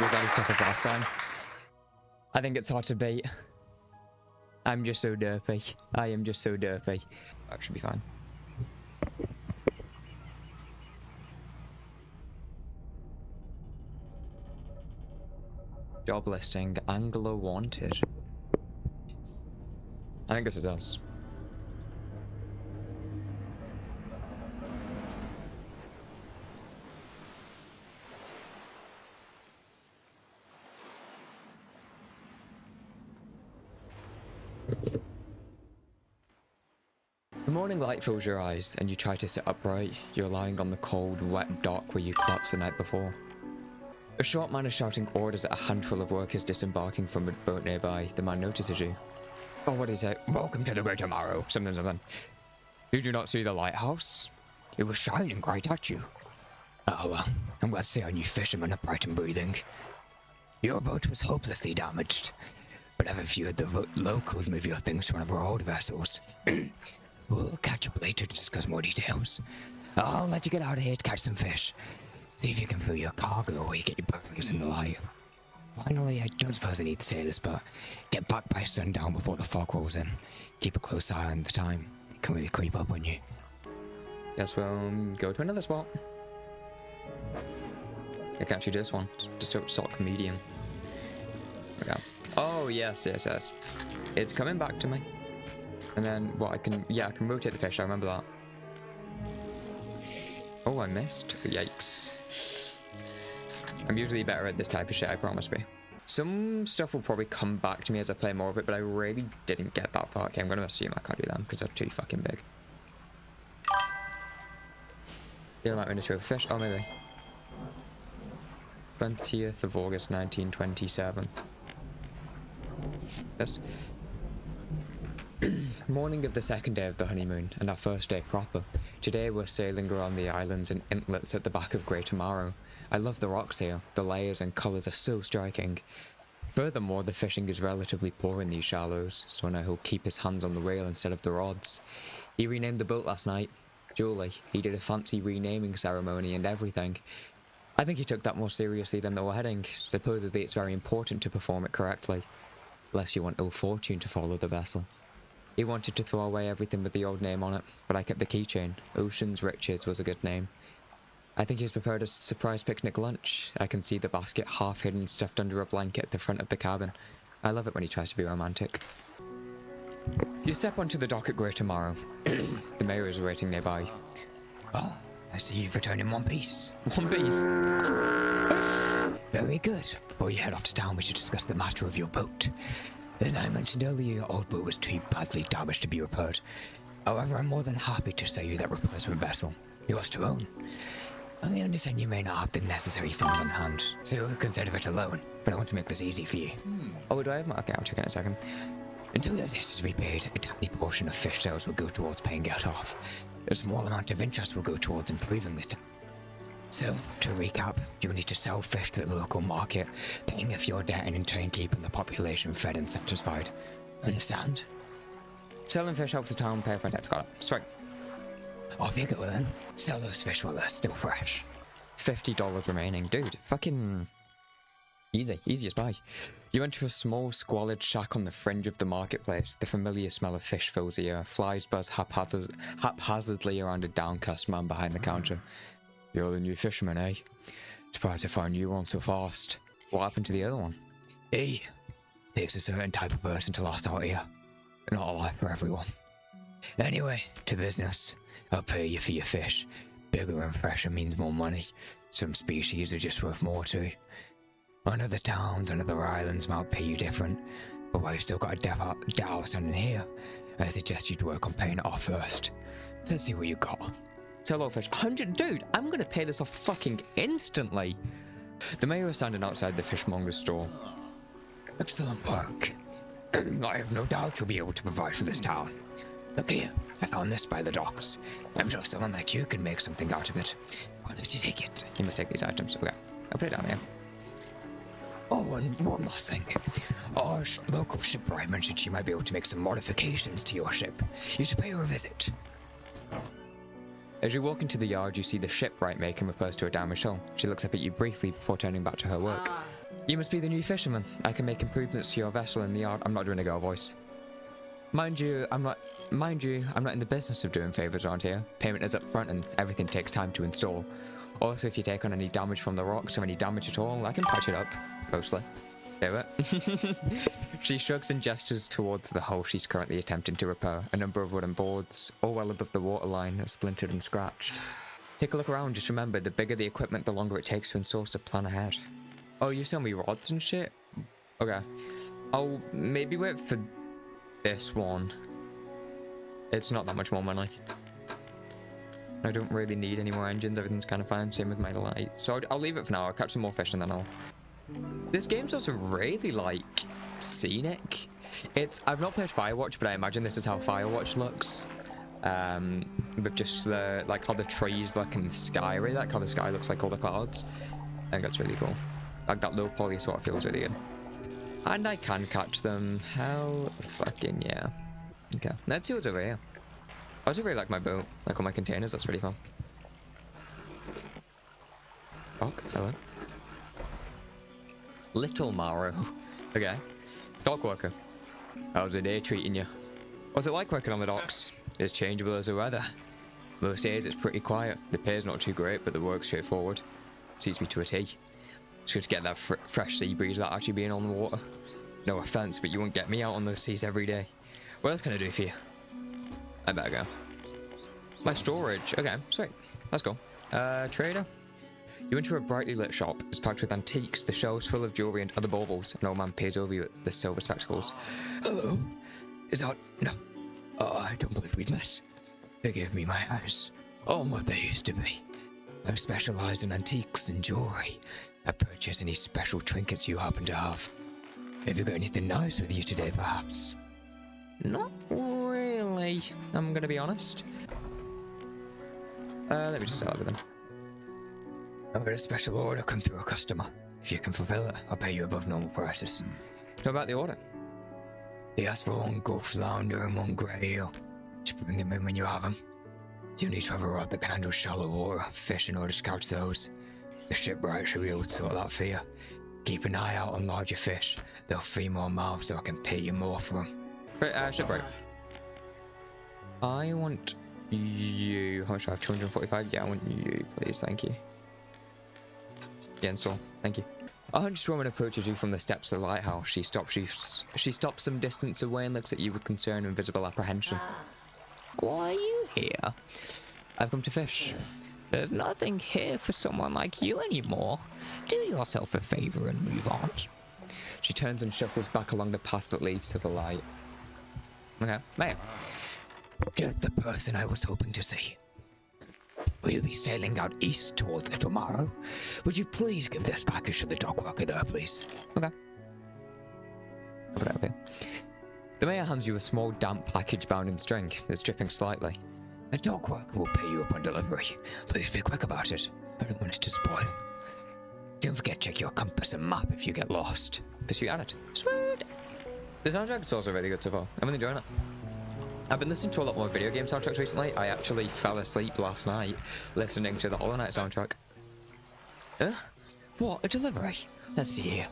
Was that as tough as last time? I think it's hard to beat. I'm just so derpy. I am just so derpy. That should be fine. Job listing, Anglo wanted. I think this is us. The morning light fills your eyes and you try to sit upright. You're lying on the cold, wet dock where you collapsed the night before. A short man is shouting orders at a handful of workers disembarking from a boat nearby. The man notices you. Oh, what is it? Welcome to the Great Tomorrow. Something. Did you not see the lighthouse? It was shining right at you. Oh well, I'm glad to see our new fishermen are bright and breathing. Your boat was hopelessly damaged, but have a few of the locals move your things to one of our old vessels. We'll catch up later to discuss more details. I'll let you get out of here to catch some fish. See if you can fill your cargo or you get your bearings in the light. Finally, I don't suppose I need to say this, but get back by sundown before the fog rolls in. Keep a close eye on the time. It can really creep up on you. Guess we'll go to another spot. I can actually do this one. Just stock medium. There we go. Oh, yes. It's coming back to me. And then, what, I can rotate the fish, I remember that. Oh, I missed. Yikes. I'm usually better at this type of shit, I promise me. Some stuff will probably come back to me as I play more of it, but I really didn't get that far. Okay, I'm gonna assume I can't do them, because they're too fucking big. Yeah, I might win a trophy fish. Oh, maybe. 20th of August, 1927. Yes. Morning of the second day of the honeymoon, and our first day proper. Today we're sailing around the islands and inlets at the back of Great Tomorrow. I love the rocks here. The layers and colours are so striking. Furthermore, the fishing is relatively poor in these shallows, so now he'll keep his hands on the rail instead of the rods. He renamed the boat last night. Julie. He did a fancy renaming ceremony and everything. I think he took that more seriously than the wedding. Supposedly it's very important to perform it correctly. Lest you want ill fortune to follow the vessel. He wanted to throw away everything with the old name on it, but I kept the keychain. Ocean's Riches was a good name. I think he's prepared a surprise picnic lunch. I can see the basket half hidden, stuffed under a blanket at the front of the cabin. I love it when he tries to be romantic. You step onto the dock at Great Tomorrow. The mayor is waiting nearby. Oh, I see you've returned in one piece. One piece? Very good. Before you head off to town, we should discuss the matter of your boat. As I mentioned earlier, your old boat was too badly damaged to be repaired. However, I'm more than happy to sell you that replacement vessel. Yours to own. I understand you may not have the necessary funds on hand, so consider it a loan, but I want to make this easy for you. Oh, do I have? Okay, I'll check in a second. Until this is repaid, a tiny portion of fish sales will go towards paying it off. A small amount of interest will go towards improving the town. So, to recap, you'll need to sell fish to the local market, paying off your debt and in turn keeping the population fed and satisfied. Understand? Selling fish helps the town pay off my debts, got it. Sweet. Off you go then. Sell those fish while they're still fresh. $50 remaining. Dude, fucking... Easy as pie. You enter a small, squalid shack on the fringe of the marketplace. The familiar smell of fish fills the air. Flies buzz haphazardly around a downcast man behind the counter. You're the new fisherman, eh? Surprised to find you on so fast. What happened to the other one? Takes a certain type of person to last out here. Not a life for everyone. Anyway, to business. I'll pay you for your fish. Bigger and fresher means more money. Some species are just worth more too. Other towns and other islands might pay you different, but while you've still got a debt outstanding here, I suggest you'd work on paying it off first. So let's see what you got. Sell all fish. 100, dude, I'm gonna pay this off fucking instantly. The mayor is standing outside the fishmonger's store. Excellent work. I have no doubt you'll be able to provide for this town. Look here, I found this by the docks. I'm sure someone like you can make something out of it. Why don't you take it? You must take these items. Okay, I'll put it down here. Oh, and one last thing. Our local shipwright mentioned she might be able to make some modifications to your ship. You should pay her a visit. As you walk into the yard, you see the shipwright making repairs to a damaged hull. She looks up at you briefly before turning back to her work. You must be the new fisherman. I can make improvements to your vessel in the yard. I'm not doing a girl voice. Mind you, I'm not in the business of doing favors around here. Payment is up front and everything takes time to install. Also, if you take on any damage from the rocks or any damage at all, I can patch it up, mostly. Do it. She shrugs and gestures towards the hull she's currently attempting to repair. A number of wooden boards, all well above the waterline, are splintered and scratched. Take a look around, just remember, the bigger the equipment, the longer it takes to install, so plan ahead. Oh, you sell me rods and shit? Okay. I'll maybe wait for this one. It's not that much more money. I don't really need any more engines, everything's kind of fine, same with my lights. So I'll leave it for now, I'll catch some more fish and then I'll... This game's also really, like, scenic. I've not played Firewatch, but I imagine this is how Firewatch looks. With just the, like, how the trees look in the sky, really like how the sky looks like all the clouds. I think that's really cool. Like, that low poly sort of feels really good. And I can catch them. Hell fucking yeah. Okay, let's see what's over here. I also really like my boat, like all my containers, that's really fun. Dock, hello. Little Maro. Okay. Dock worker. How's the day treating you? What's it like working on the docks? It's changeable as the weather. Most days it's pretty quiet. The pay's not too great, but the work's straightforward. Suits me to a T. It's good to get that fresh sea breeze without actually being on the water. No offense, but you won't get me out on those seas every day. What else can I do for you? I better go. My storage. Okay, sweet. Let's go. Trader? You enter a brightly lit shop. It's packed with antiques, the shelves full of jewelry and other baubles. An old man peers over you at the silver spectacles. Hello? Is that... No. Oh, I don't believe we'd met. Forgive me, my house. Oh, what they used to be. I specialize in antiques and jewelry. I purchase any special trinkets you happen to have. Have you got anything nice with you today, perhaps? Not really, I'm gonna be honest. Let me just sell everything. I've got a special order come through a customer. If you can fulfill it, I'll pay you above normal prices. How about the order? They asked for one Gulf Flounder and one grey eel. Just bring them in when you have them. You'll need to have a rod that can handle shallow water fish in order to catch those. The shipwright should be able to sort that for you. Keep an eye out on larger fish. They'll feed more mouths so I can pay you more for them. Right, shipwright. I want you. How much do I have? 245? Yeah, I want you, please. Thank you. Yeah, install. Thank you. A hunched woman approaches you from the steps of the lighthouse. She stops some distance away and looks at you with concern and visible apprehension. Why are you here? I've come to fish. There's nothing here for someone like you anymore. Do yourself a favor and move on. She turns and shuffles back along the path that leads to the light. Okay, mate. Just the person I was hoping to see. Will you be sailing out east towards Little Morrow? Would you please give this package to the dock worker there, please? Okay. Put it up here. The mayor hands you a small damp package bound in string that's dripping slightly. The dock worker will pay you upon delivery. Please be quick about it. I don't want it to spoil. Don't forget to check your compass and map if you get lost. Pursuit added. Sweet! The soundtrack is also really good so far. I'm really enjoying it. I've been listening to a lot more video game soundtracks recently. I actually fell asleep last night listening to the Hollow Knight soundtrack. What? A delivery? Let's see here.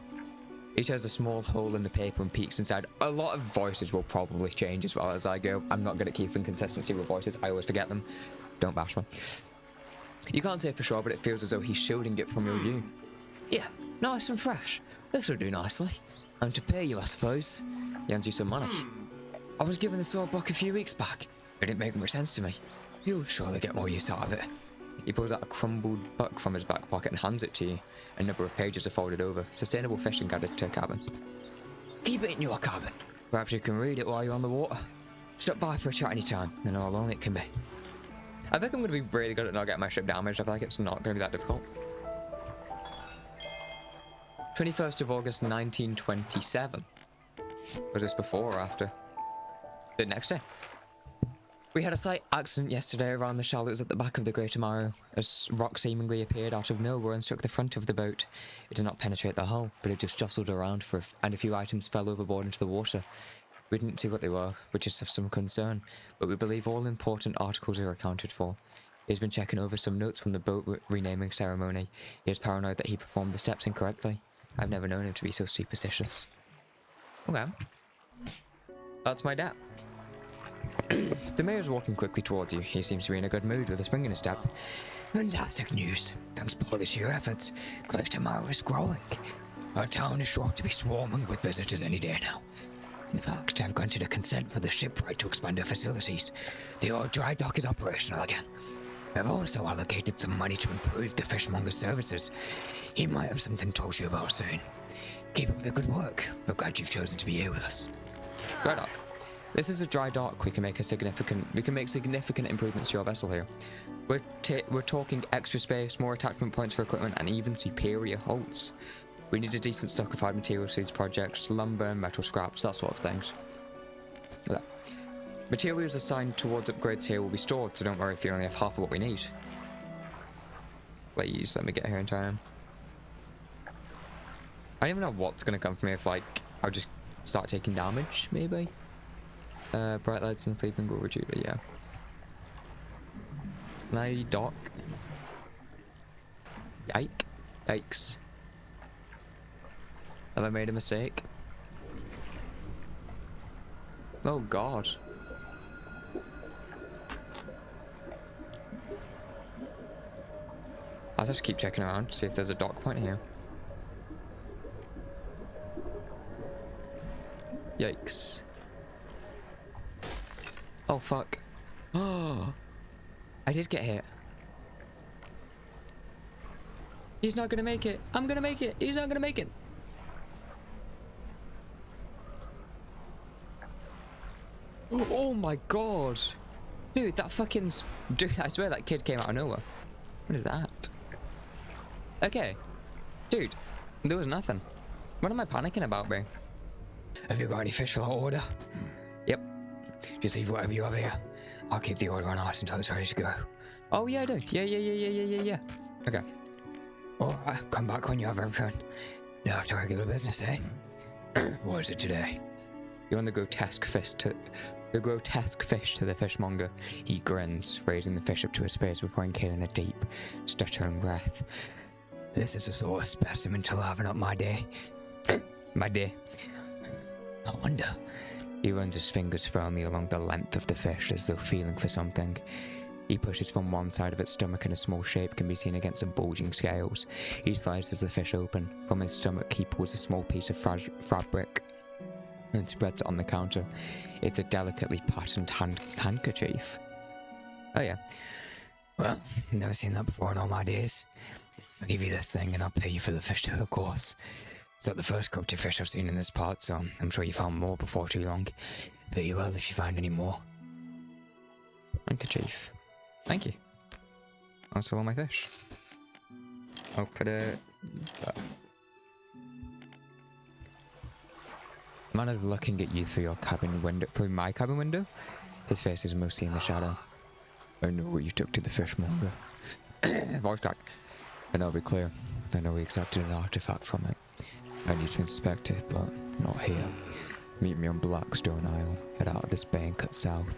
He tears a small hole in the paper and peeks inside. A lot of voices will probably change as well as I go. I'm not good at keeping consistency with voices. I always forget them. Don't bash me. You can't say for sure, but it feels as though he's shielding it from your view. Yeah, nice and fresh. This will do nicely. And to pay you, I suppose. He hands you some money. I was given the sword book a few weeks back. It didn't make much sense to me. You'll surely get more use out of it. He pulls out a crumbled book from his back pocket and hands it to you. A number of pages are folded over. Sustainable fishing guide to a cabin. Keep it in your cabin. Perhaps you can read it while you're on the water. Stop by for a chat anytime. I know how long it can be. I think I'm going to be really good at not getting my ship damaged. I feel like it's not going to be that difficult. 21st of August 1927. Was this before or after? The next day. We had a slight accident yesterday around the shallows at the back of the Greater Morrow. A rock seemingly appeared out of nowhere and struck the front of the boat. It did not penetrate the hull, but it just jostled around and a few items fell overboard into the water. We didn't see what they were, which is of some concern, but we believe all important articles are accounted for. He's been checking over some notes from the boat renaming ceremony. He is paranoid that he performed the steps incorrectly. I've never known him to be so superstitious. Okay. That's my dad. The mayor's walking quickly towards you. He seems to be in a good mood with a spring in his step. Fantastic news. Thanks partly to your efforts, Collector Mile is growing. Our town is sure to be swarming with visitors any day now. In fact, I've granted a consent for the shipwright to expand our facilities. The old dry dock is operational again. I've also allocated some money to improve the fishmonger's services. He might have something to talk to you about soon. Keep up the good work. We're glad you've chosen to be here with us. Dry dock. This is a dry dock. We can make significant improvements to your vessel here. We're talking extra space, more attachment points for equipment, and even superior hulls. We need a decent stock of hard materials for these projects, lumber, metal scraps, that sort of things. Okay. Materials assigned towards upgrades here will be stored, so don't worry if you only have half of what we need. Please, let me get here in time. I don't even know what's going to come from here if, like, I'll just start taking damage, maybe? Bright lights and sleeping will reduce it, yeah. Can I dock? Yikes. Have I made a mistake? Oh god. I'll just keep checking around to see if there's a dock point here. Yikes. Oh fuck. Oh, I did get hit. He's not gonna make it. I'm gonna make it. He's not gonna make it. Oh my god. Dude, that fucking... Dude, I swear that kid came out of nowhere. What is that? Okay. Dude, there was nothing. What am I panicking about, bro? Have you got any fish for that order? Yep. Just leave whatever you have here. I'll keep the order on ice until it's ready to go. Oh yeah, I do. Yeah. Okay. Alright, come back when you have everything. Now to regular business, eh? What is it today? You want the grotesque fish to the fishmonger. He grins, raising the fish up to his face before inhaling a deep, stuttering breath. This is a sort of specimen to liven up my day. My day. I wonder. He runs his fingers firmly along the length of the fish as though feeling for something. He pushes from one side of its stomach and a small shape can be seen against the bulging scales. He slices the fish open. From his stomach he pulls a small piece of fabric and spreads it on the counter. It's a delicately patterned handkerchief. Oh yeah. Well, never seen that before in all my days. I'll give you this thing and I'll pay you for the fish too, of course. Is that the first cooked fish I've seen in this part, so I'm sure you found more before too long. Pay you well if you find any more. Handkerchief. Thank you. I'll sell all my fish. I'll put it... Man is looking at you through your cabin window, through my cabin window. His face is mostly in the shadow. I know what you took to the fishmonger. Voice crack. And I'll be clear. I know we extracted an artifact from it. I need to inspect it, but not here. Meet me on Blackstone Isle. Head out of this bay and cut south.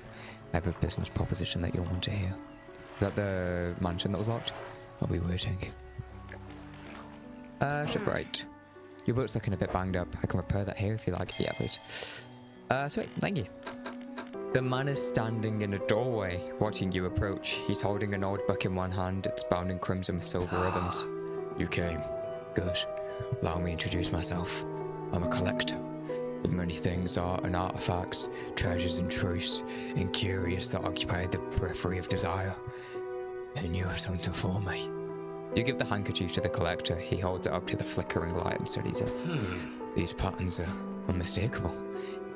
I have a business proposition that you'll want to hear. Is that the mansion that was locked? I'll be waiting. Shipwright. Your boat's looking a bit banged up. I can repair that here if you like. Yeah, please. Sweet. Thank you. The man is standing in a doorway, watching you approach. He's holding an old book in one hand. It's bound in crimson with silver ribbons. You came. Good. Allow me to introduce myself. I'm a collector of many things, art and artifacts, treasures and truths, and curious that occupy the periphery of desire. And you have something for me. You give the handkerchief to the collector. He holds it up to the flickering light and studies it. These patterns are unmistakable.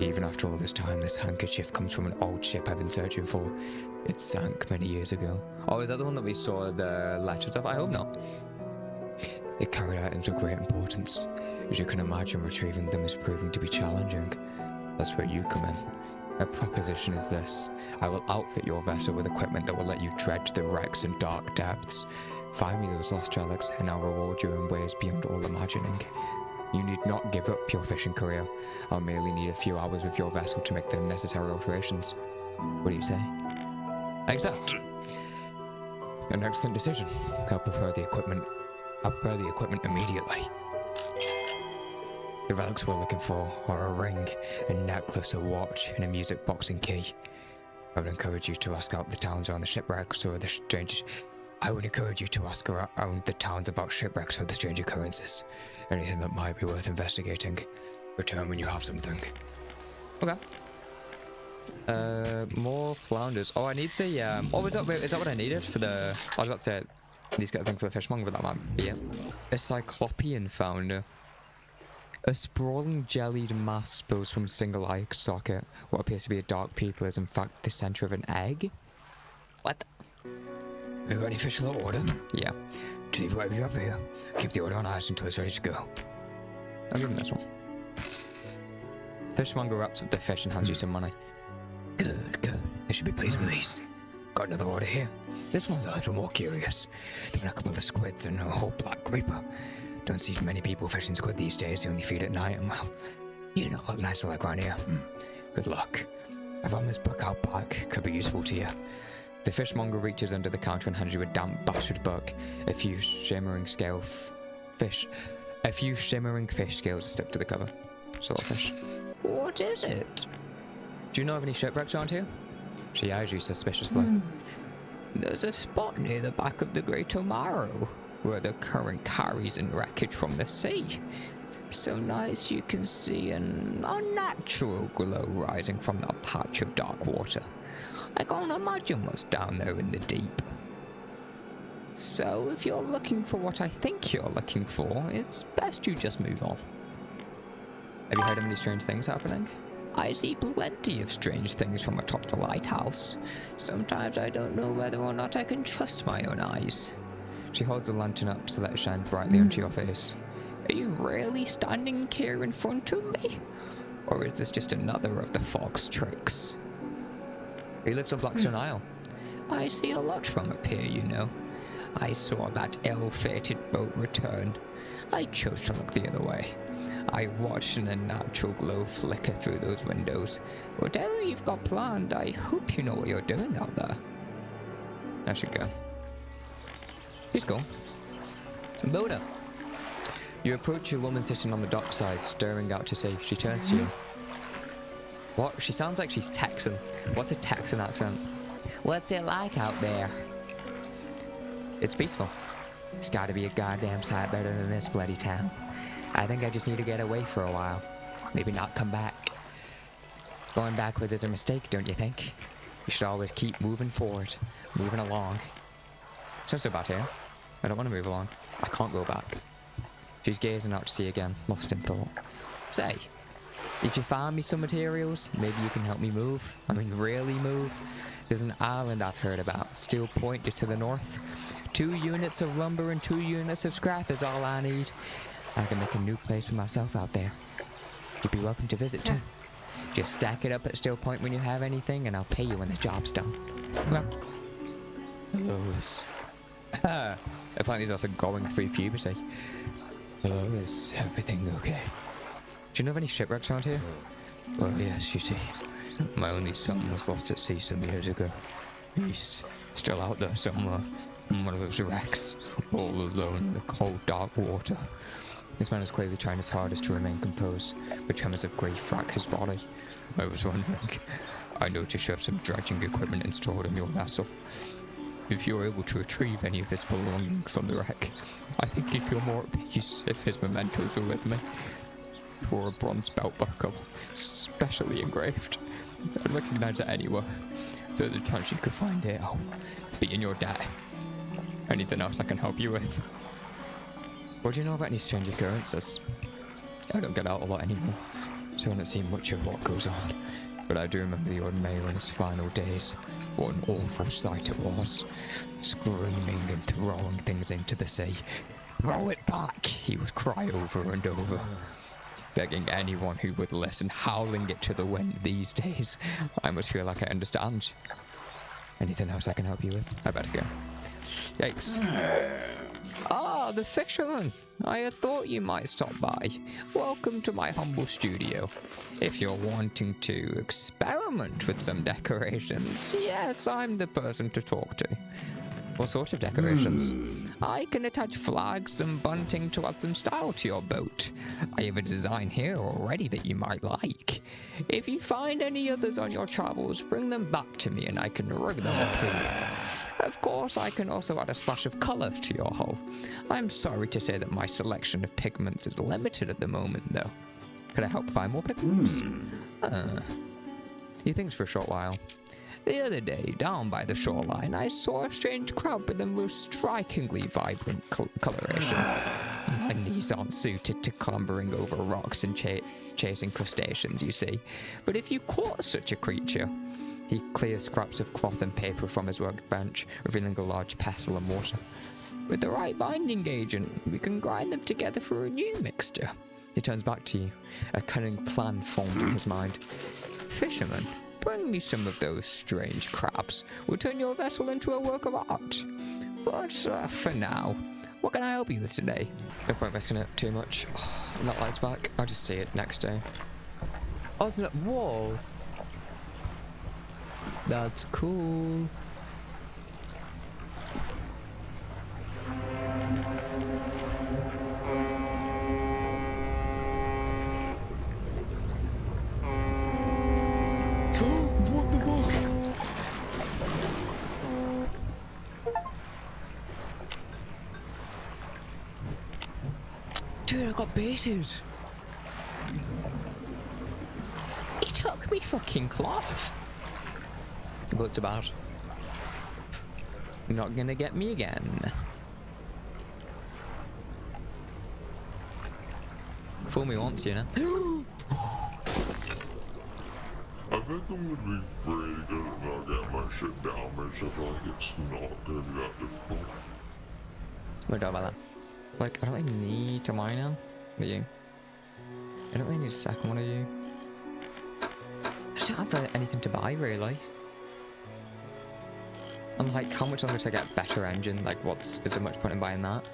Even after all this time, this handkerchief comes from an old ship I've been searching for. It sank many years ago. Oh, is that the one that we saw the letters of? I hope not. It carried items of great importance. As you can imagine, retrieving them is proving to be challenging. That's where you come in. My proposition is this. I will outfit your vessel with equipment that will let you dredge the wrecks and dark depths. Find me those lost relics, and I'll reward you in ways beyond all imagining. You need not give up your fishing career. I'll merely need a few hours with your vessel to make the necessary alterations. What do you say? I accept. An excellent decision. I'll prepare the equipment immediately. The relics we're looking for are a ring, a necklace, a watch, and a music box and key. I would encourage you to ask out the towns around the shipwrecks or the strange... I would encourage you to ask around the towns about shipwrecks for the strange occurrences. Anything that might be worth investigating. Return when you have something. Okay. More flounders. Oh, I need the, oh, is that what I needed for the... I was about to say, I need to get a thing for the fishmonger, but that might be it. A cyclopean flounder. A sprawling jellied mass spills from a single eye socket. What appears to be a dark pupil is in fact the center of an egg. What? Have you got any fish for the order? Yeah. Just leave whatever you have here. Keep the order on ice until it's ready to go. I'll give him this one. Fishmonger wraps up the fish and hands you some money. Good, good. They should be pleased with these. Got another order here. This one's a little more curious. There's been a couple of squids and a whole black grouper. Don't see many people fishing squid these days. They only feed at night and, well, you know what nights are like around here. Good luck. I found this book out back. Could be useful to you. The fishmonger reaches under the counter and hands you a damp, battered book. A few shimmering fish scales stuck to the cover. It's a little fish. What is it? Do you know of any shipwrecks around here? She eyes you suspiciously. There's a spot near the back of the Great Tomorrow, where the current carries in wreckage from the sea. Some nights you can see an unnatural glow rising from that patch of dark water. I can't imagine what's down there in the deep. So if you're looking for what I think you're looking for, it's best you just move on. Have you heard of any strange things happening? I see plenty of strange things from atop the lighthouse. Sometimes I don't know whether or not I can trust my own eyes. She holds the lantern up so that it shines brightly onto your face. Are you really standing here in front of me? Or is this just another of the fog's tricks? He lives on Blackstone Isle. I see a lot from up here, you know. I saw that ill-fated boat return. I chose to look the other way. I watched an unnatural glow flicker through those windows. Whatever you've got planned, I hope you know what you're doing out there. I should go. He's cool. Boda. You approach a woman sitting on the dockside, staring out to sea. She turns to you. What? She sounds like she's Texan. What's a Texan accent? What's it like out there? It's peaceful. It's gotta be a goddamn sight better than this bloody town. I think I just need to get away for a while. Maybe not come back. Going backwards is a mistake, don't you think? You should always keep moving forward, moving along. It's not so bad here. I don't want to move along. I can't go back. She's gazing out to sea again, lost in thought. Say, if you find me some materials, maybe you can help me move. I mean, really move. There's an island I've heard about. Steel Point just to the north. 2 units of lumber and 2 units of scrap is all I need. I can make a new place for myself out there. You'd be welcome to visit too. Just stack it up at Steel Point when you have anything, and I'll pay you when the job's done. Well, hello. Apparently he's also going through puberty. Hello, is everything okay? Do you know of any shipwrecks around here? Well, yes, you see. My only son was lost at sea some years ago. He's still out there somewhere. In one of those wrecks. All alone in the cold, dark water. This man is clearly trying his hardest to remain composed, but tremors of grief rack his body. I was wondering. I noticed you have some dredging equipment installed in your vessel. If you're able to retrieve any of his belongings from the wreck, I think he'd feel more at peace if his mementos were with me. He wore a bronze belt buckle, specially engraved. I'd recognize it anywhere. If there's a chance you could find it, I'll be in your debt. Anything else I can help you with? What do you know about any strange occurrences? I don't get out a lot anymore, so I don't see much of what goes on. But I do remember the old mayor in his final days. What an awful sight it was. Screaming and throwing things into the sea. Throw it back, he would cry over and over. Begging anyone who would listen, howling it to the wind these days. I must feel like I understand. Anything else I can help you with? I better go. Yikes. Ah, the fisherman. I had thought you might stop by. Welcome to my humble studio. If you're wanting to experiment with some decorations, yes, I'm the person to talk to. What sort of decorations? I can attach flags and bunting to add some style to your boat. I have a design here already that you might like. If you find any others on your travels, bring them back to me and I can rig them up for you. Of course, I can also add a splash of colour to your hull. I'm sorry to say that my selection of pigments is limited at the moment, though. Could I help find more pigments? He thinks for a short while. The other day, down by the shoreline, I saw a strange crab with the most strikingly vibrant coloration. My knees aren't suited to clambering over rocks and chasing crustaceans, you see. But if you caught such a creature... He clears scraps of cloth and paper from his workbench, revealing a large pestle and mortar. With the right binding agent, we can grind them together for a new mixture. He turns back to you, a cunning plan formed in his mind. Fisherman, bring me some of those strange crabs. We'll turn your vessel into a work of art. But for now, what can I help you with today? No point risking it too much. Oh, that light's back. I'll just see it next day. Oh, it's not. Whoa. That's cool. What the fuck? Dude, I got baited. He took me fucking cloth. What's about? You're not gonna get me again. Fool me once, you know. I think I'm gonna be pretty good at not getting my shit damaged. I feel like it's not gonna be that difficult. What about that? Like, I don't really need to mine now. What are you? I don't really need a second one of you. I don't have anything to buy, really. And like, how much longer to get a better engine? Like, is there much point in buying that?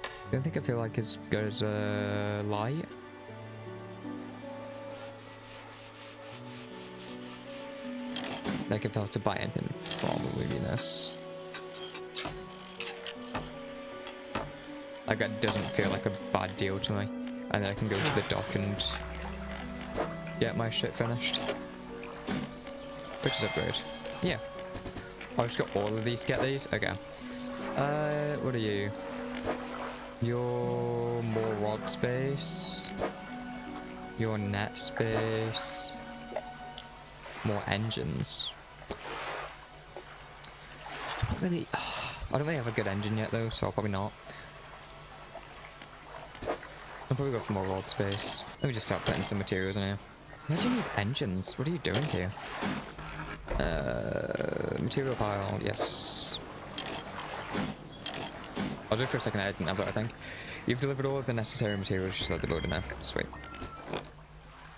I don't think I feel like as good as a light. Like, if I was to buy anything, probably be this. Like, that doesn't feel like a bad deal to me. And then I can go to the dock and get my shit finished. Which is upgrade. Yeah. I'll just got all of these to get these? Okay. What are you? You're more rod space. Your net space. More engines. I don't really have a good engine yet though, so I'll probably not. I'll probably go for more rod space. Let me just start putting some materials in here. Why do you need engines? What are you doing here? Material pile, yes. I'll do it for a second, I didn't have it, I think. You've delivered all of the necessary materials, just let the loader know. Sweet.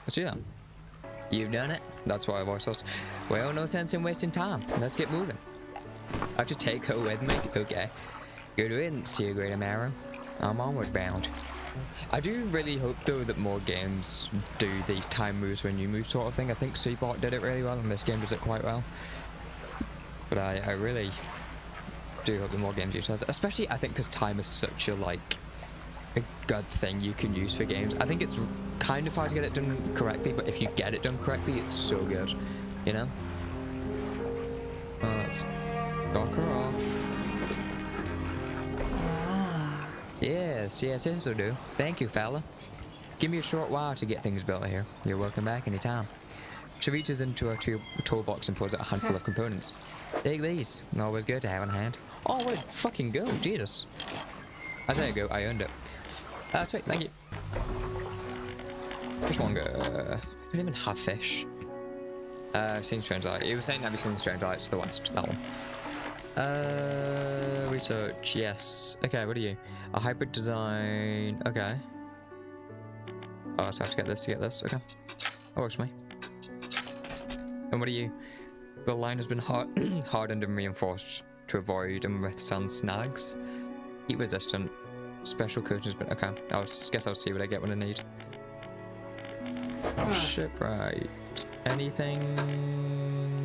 Let's do that. You've done it. That's what our voice was. Well, no sense in wasting time. Let's get moving. I have to take her with me? Okay. Good riddance to you, Great Amaro. I'm onward bound. I do really hope, though, that more games do the time moves when you move sort of thing. I think Seabot did it really well, and this game does it quite well. But I really do hope that more games utilize it. Especially, I think, because time is such a, like, a good thing you can use for games. I think it's kind of hard to get it done correctly, but if you get it done correctly, it's so good. You know? Let's dock her off. Yes, this'll do. Thank you, fella. Give me a short while to get things built here. You're welcome back anytime. She reaches into her toolbox and pulls out a handful of components. Take these. Always good to have on hand. Oh, what a fucking go. Jesus. As I go, I earned it. Sweet, thank you. Fish monger. I don't even have fish. I've seen Strange Light. You were saying, have you seen Strange Lights to the west? That one. Research, yes. Okay, what are you? A hybrid design. Okay. Oh, so I have to get this to get this. Okay. That works for me. And what are you? The line has been hardened and reinforced to avoid and withstand snags. Heat resistant. Special coating has been. Okay. Guess I'll see what I get when I need. Oh, shipwright. Anything?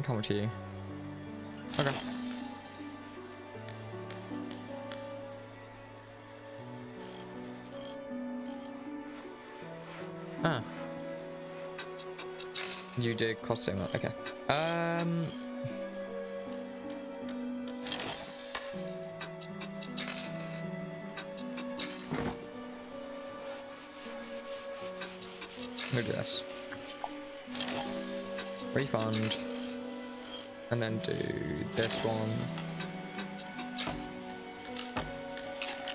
How much are you? Okay. Ah. You did cost the same amount. Okay. We'll do this. Refund. And then do this one.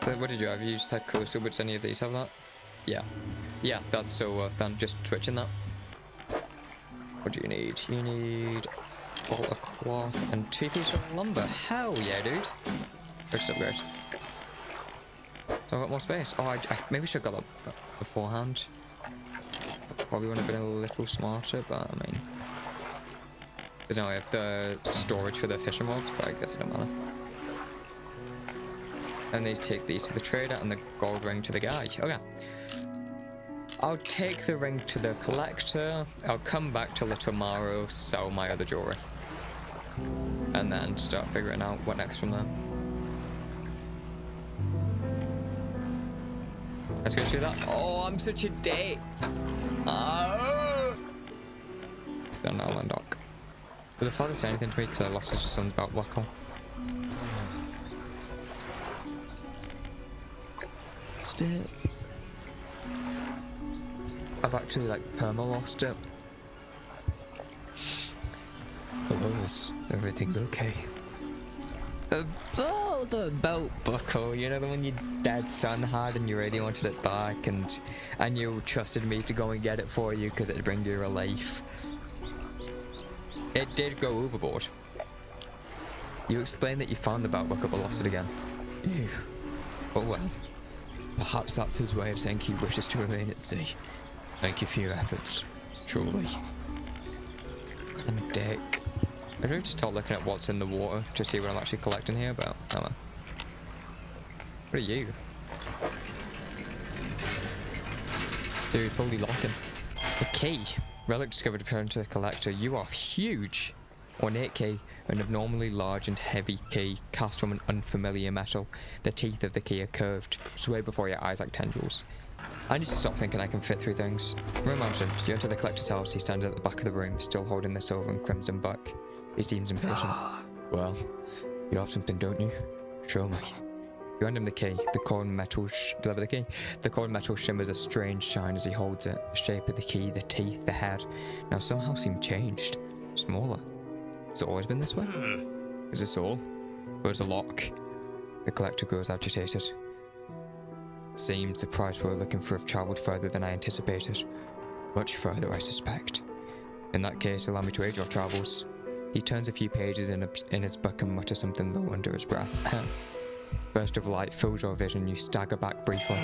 So what did you have? You just had coastal, but does any of these have that? Yeah. Yeah, that's so worth then. Just switching that. What do you need? You need a bolt of cloth and 2 pieces of lumber. Hell yeah, dude. First upgrade. So I've got more space. Oh, I maybe should have got that beforehand. Probably would have been a little smarter, but I mean... Because now I have the storage for the fishing rods, but I guess it don't matter. And they take these to the trader and the gold ring to the guy. Okay. I'll take the ring to the collector. I'll come back to Little Maro, sell my other jewelry. And then start figuring out what next from there. Let's go do that. Oh, I'm such a dick. Oh. Then I'll undock. Did the father say anything to me because I lost his son's belt buckle? Still. I've actually like perma lost it. Hello, is everything okay? About the belt buckle, you know, the one your dad's son had and you really wanted it back, and you trusted me to go and get it for you because it'd bring you relief. It did go overboard. You explained that you found the belt buckle but lost it again. Ew. Oh well. Perhaps that's his way of saying he wishes to remain at sea. Thank you for your efforts. Truly. God, I'm a dick. I don't just start looking at what's in the water to see what I'm actually collecting here, but oh man. What are you? Dude, holy Larkin. The key. Relic discovered returned to the collector. You are huge. Ornate key, an abnormally large and heavy key cast from an unfamiliar metal. The teeth of the key are curved, sway before your eyes like tendrils. I need to stop thinking I can fit through things. Room mansion. You enter the collector's house. He stands at the back of the room, still holding the silver and crimson buck. He seems impatient. Well, you have something, don't you? Show me. You hand him the key. The cold metal deliver the key. The cold metal shimmers a strange shine as he holds it. The shape of the key, the teeth, the head, now somehow seem changed, smaller. Has it always been this way? Is this all? Where's the lock? The collector grows agitated. It seems the prize we're looking for have travelled further than I anticipated. Much further, I suspect. In that case, allow me to aid your travels. He turns a few pages in his book and mutters something low under his breath. Burst of light fills your vision. You stagger back briefly.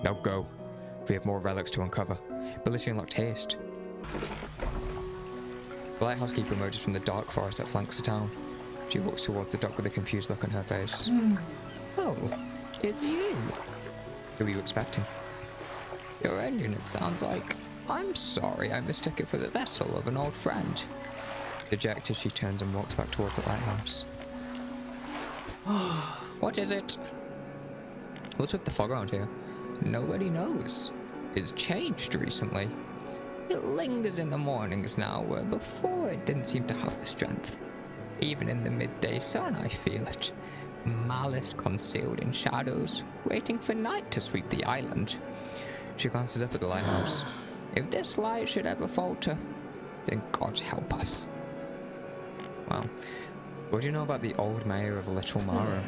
Now go. We have more relics to uncover. Ability unlocked haste. The lighthouse keeper emerges from the dark forest that flanks the town. She walks towards the dock with a confused look on her face. Oh, it's you. Who were you expecting? Your engine, it sounds like. I'm sorry, I mistook it for the vessel of an old friend. Dejected, she turns and walks back towards the lighthouse. What is it? What's with the fog around here? Nobody knows. It's changed recently. It lingers in the mornings now, where before it didn't seem to have the strength. Even in the midday sun, I feel it. Malice concealed in shadows, waiting for night to sweep the island. She glances up at the lighthouse. If this light should ever falter, then God help us. Wow. What do you know about the old mayor of Little Maro?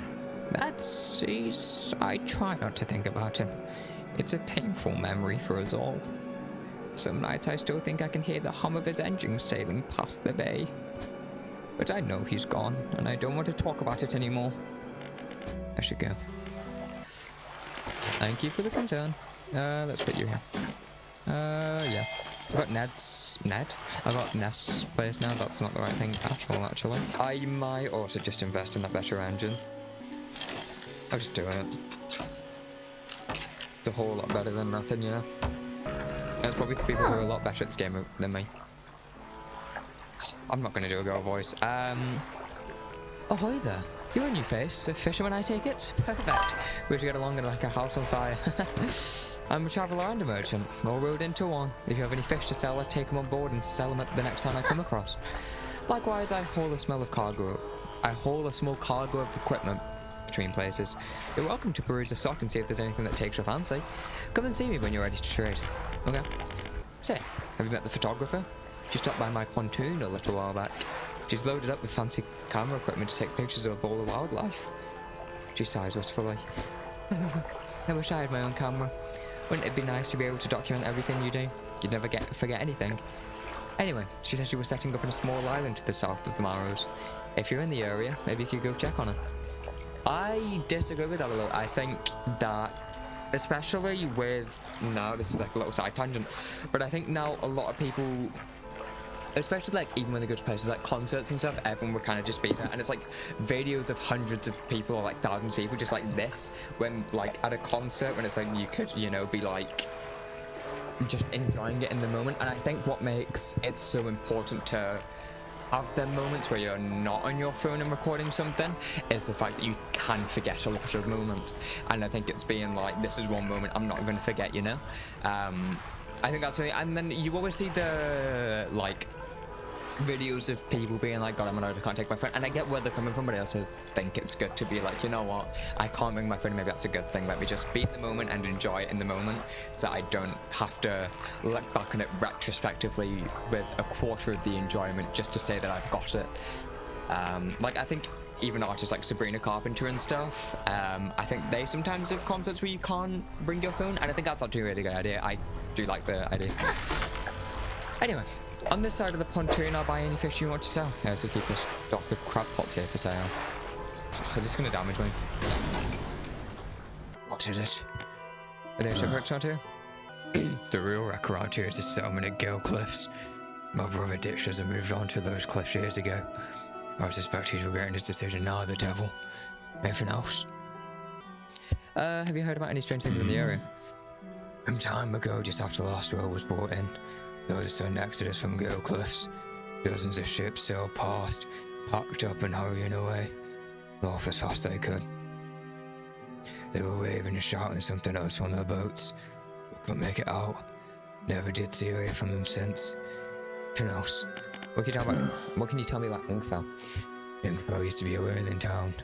I try not to think about him. It's a painful memory for us all. Some nights I still think I can hear the hum of his engine sailing past the bay. But I know he's gone, and I don't want to talk about it anymore. I should go. Thank you for the concern. Let's put you here. Yeah. I've got Ned? I've got Nest's place now. That's not the right thing at all, actually. I might also just invest in a better engine. I'll just do it. It's a whole lot better than nothing, you know? There's probably people who are a lot better at this game than me. I'm not going to do a girl voice. Ahoy there. You're a new face. A fisherman, I take it? Perfect. We should get along in like a house on fire. I'm a traveller and a merchant, all rolled into one. If you have any fish to sell, I take them on board and sell them the next time I come across. Likewise, I haul a small cargo of equipment between places. You're welcome to peruse the stock and see if there's anything that takes your fancy. Come and see me when you're ready to trade. Okay. Say, have you met the photographer? She stopped by my pontoon a little while back. She's loaded up with fancy camera equipment to take pictures of all the wildlife. She sighs wistfully. I wish I had my own camera. Wouldn't it be nice to be able to document everything you do? You'd never forget anything. Anyway, she said she was setting up in a small island to the south of the Marrows. If you're in the area, maybe you could go check on her. I disagree with that a little. I think that, especially with now, this is like a little side tangent, but I think now a lot of people, especially like even when they go to places like concerts and stuff, everyone would kind of just be there, and it's like videos of hundreds of people or like thousands of people just like this, when like at a concert, when it's like you could, you know, be like just enjoying it in the moment. And I think what makes it so important to have them moments where you're not on your phone and recording something is the fact that you can forget a lot of moments, and I think it's being like, this is one moment I'm not going to forget, you know. I think that's something. And then you always see the like videos of people being like, God, I'm annoyed I can't take my phone, and I get where they're coming from, but I also think it's good to be like, you know what, I can't bring my phone, maybe that's a good thing, let me just be in the moment and enjoy it in the moment, so I don't have to look back on it retrospectively with a quarter of the enjoyment just to say that I've got it. Like I think even artists like Sabrina Carpenter and stuff, I think they sometimes have concerts where you can't bring your phone, and I think that's actually a really good idea. I do like the idea. Anyway, on this side of the pontoon, I'll buy any fish you want to sell. There's a keep a stock of crab pots here for sale. Is this going to damage me? What is it? Are there shipwrecks out here? The real wreck around here is the settlement at Gale Cliffs. My brother ditched us and moved on to those cliffs years ago. I suspect he's regretting his decision now, the devil. Anything else? Have you heard about any strange things in the area? Some time ago, just after the last road was brought in, there was a sudden exodus from Gale Cliffs. Dozens of ships sailed past, packed up and hurrying away, off as fast as they could. They were waving and shouting something else from their boats. We couldn't make it out. Never did see or hear from them since. Anything else? What can you tell me about Inkfell? Inkfell used to be a whaling town.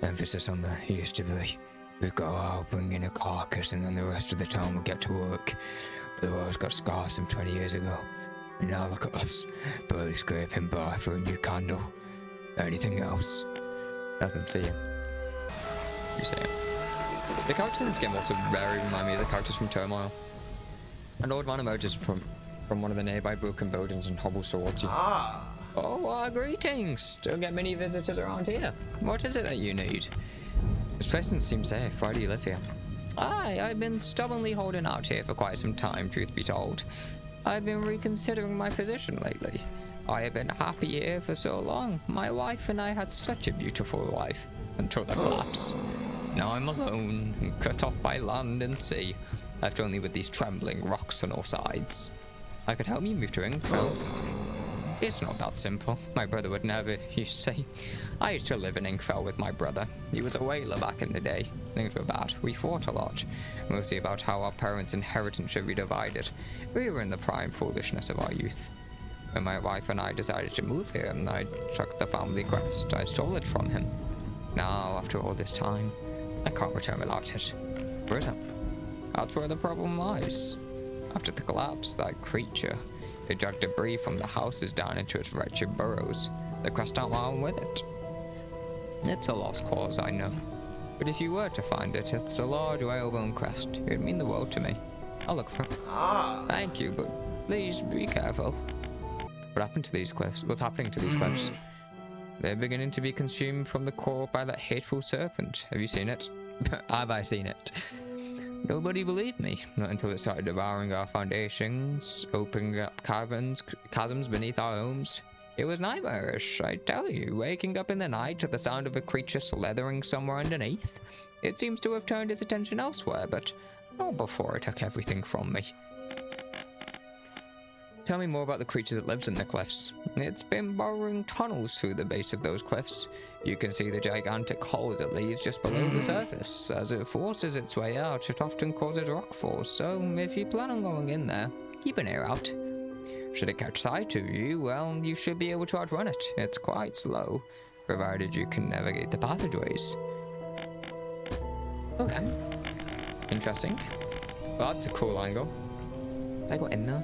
Emphasis on the used to be. We'd go out, bring in a carcass, and then the rest of the town would get to work. But the world's got scarred some 20 years ago. And now look at us, barely scraping by for a new candle. Anything else? Nothing, see you. You see it. The characters in this game also very remind me of the characters from Turmoil. An old man emerges from one of the nearby broken buildings and hobbles towards you. Oh, greetings! Don't get many visitors around here. What is it that you need? This place doesn't seem safe. Why do you live here? I've been stubbornly holding out here for quite some time, truth be told. I've been reconsidering my position lately. I have been happy here for so long. My wife and I had such a beautiful life, until the collapse. Now I'm alone, cut off by land and sea, left only with these trembling rocks on all sides. I could help you move to Inkfell. It's not that simple. My brother would never, you see. I used to live in Inkfell with my brother. He was a whaler back in the day. Things were bad. We fought a lot. Mostly about how our parents' inheritance should be divided. We were in the prime foolishness of our youth. When my wife and I decided to move here, I took the family crest. I stole it from him. Now, after all this time, I can't return without it. Where is it? That's where the problem lies. After the collapse, that creature, it dragged debris from the houses down into its wretched burrows. The crest went on with it. It's a lost cause, I know. But if you were to find it, it's a large whalebone crest. It'd mean the world to me. I'll look for it. Thank you, but please be careful. What happened to these cliffs? What's happening to these cliffs? They're beginning to be consumed from the core by that hateful serpent. Have you seen it? Have I seen it? Nobody believed me, not until it started devouring our foundations, opening up chasms beneath our homes. It was nightmarish, I tell you, waking up in the night to the sound of a creature slithering somewhere underneath. It seems to have turned its attention elsewhere, but not before it took everything from me. Tell me more about the creature that lives in the cliffs. It's been burrowing tunnels through the base of those cliffs. You can see the gigantic holes it leaves just below the surface. As it forces its way out, it often causes rockfalls, so if you plan on going in there, keep an ear out. Should it catch sight of you, well, you should be able to outrun it. It's quite slow, provided you can navigate the passageways. Okay. Interesting. Well, that's a cool angle. Did I go in there?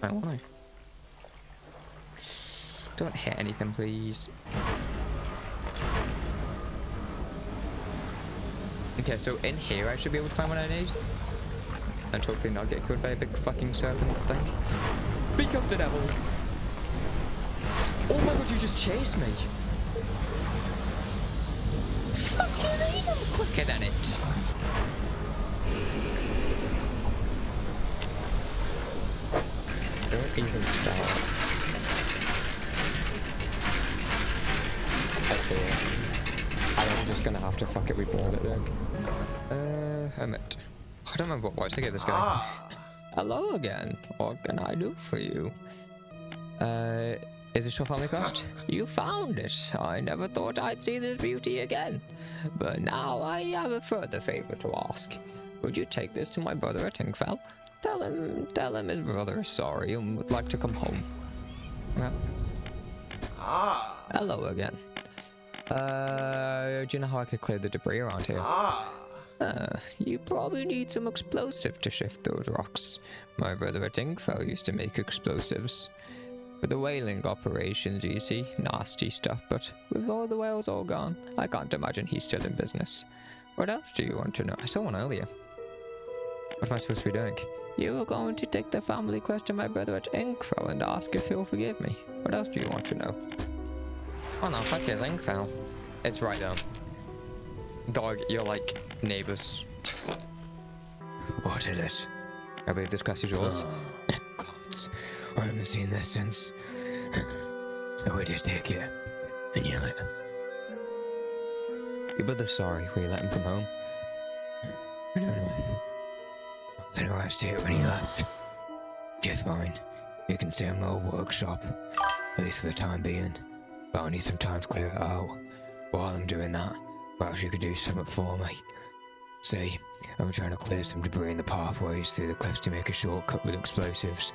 I don't know. Don't hit anything, please. Okay, so in here I should be able to find what I need. And hopefully not get killed by a big fucking serpent thing. Speak of the devil! Oh my god, you just chased me! Fucking hell, I'm quicker than it! Don't even start. I see it. I'm just gonna have to fuck it, rebuild it then. Hermit. I don't remember what voice to give this guy. Hello again. What can I do for you? Is this your family quest? You found it. I never thought I'd see this beauty again. But now I have a further favor to ask. Would you take this to my brother at Inkfell? Tell him his brother is sorry and would like to come home. Yeah. Hello again. Do you know how I could clear the debris around here? You probably need some explosive to shift those rocks. My brother at Inkfell used to make explosives. For the whaling operations, you see, nasty stuff, but with all the whales all gone, I can't imagine he's still in business. What else do you want to know? I saw one earlier. What am I supposed to be doing? You were going to take the family quest to my brother at Inkfell and ask if he'll forgive me. What else do you want to know? Oh no, fuck it, Inkfell. It's right there. Dog, you're like neighbours. What is it? I believe this quest is yours. Gods, I haven't seen this since. So I just take it and yell it. Your brother's sorry. Will you let him come home? I don't know. I don't know how to do it when he left. You're fine. You can stay in my old workshop, at least for the time being. But I'll need some time to clear it out. While I'm doing that, perhaps you could do something for me. See, I'm trying to clear some debris in the pathways through the cliffs to make a shortcut with explosives.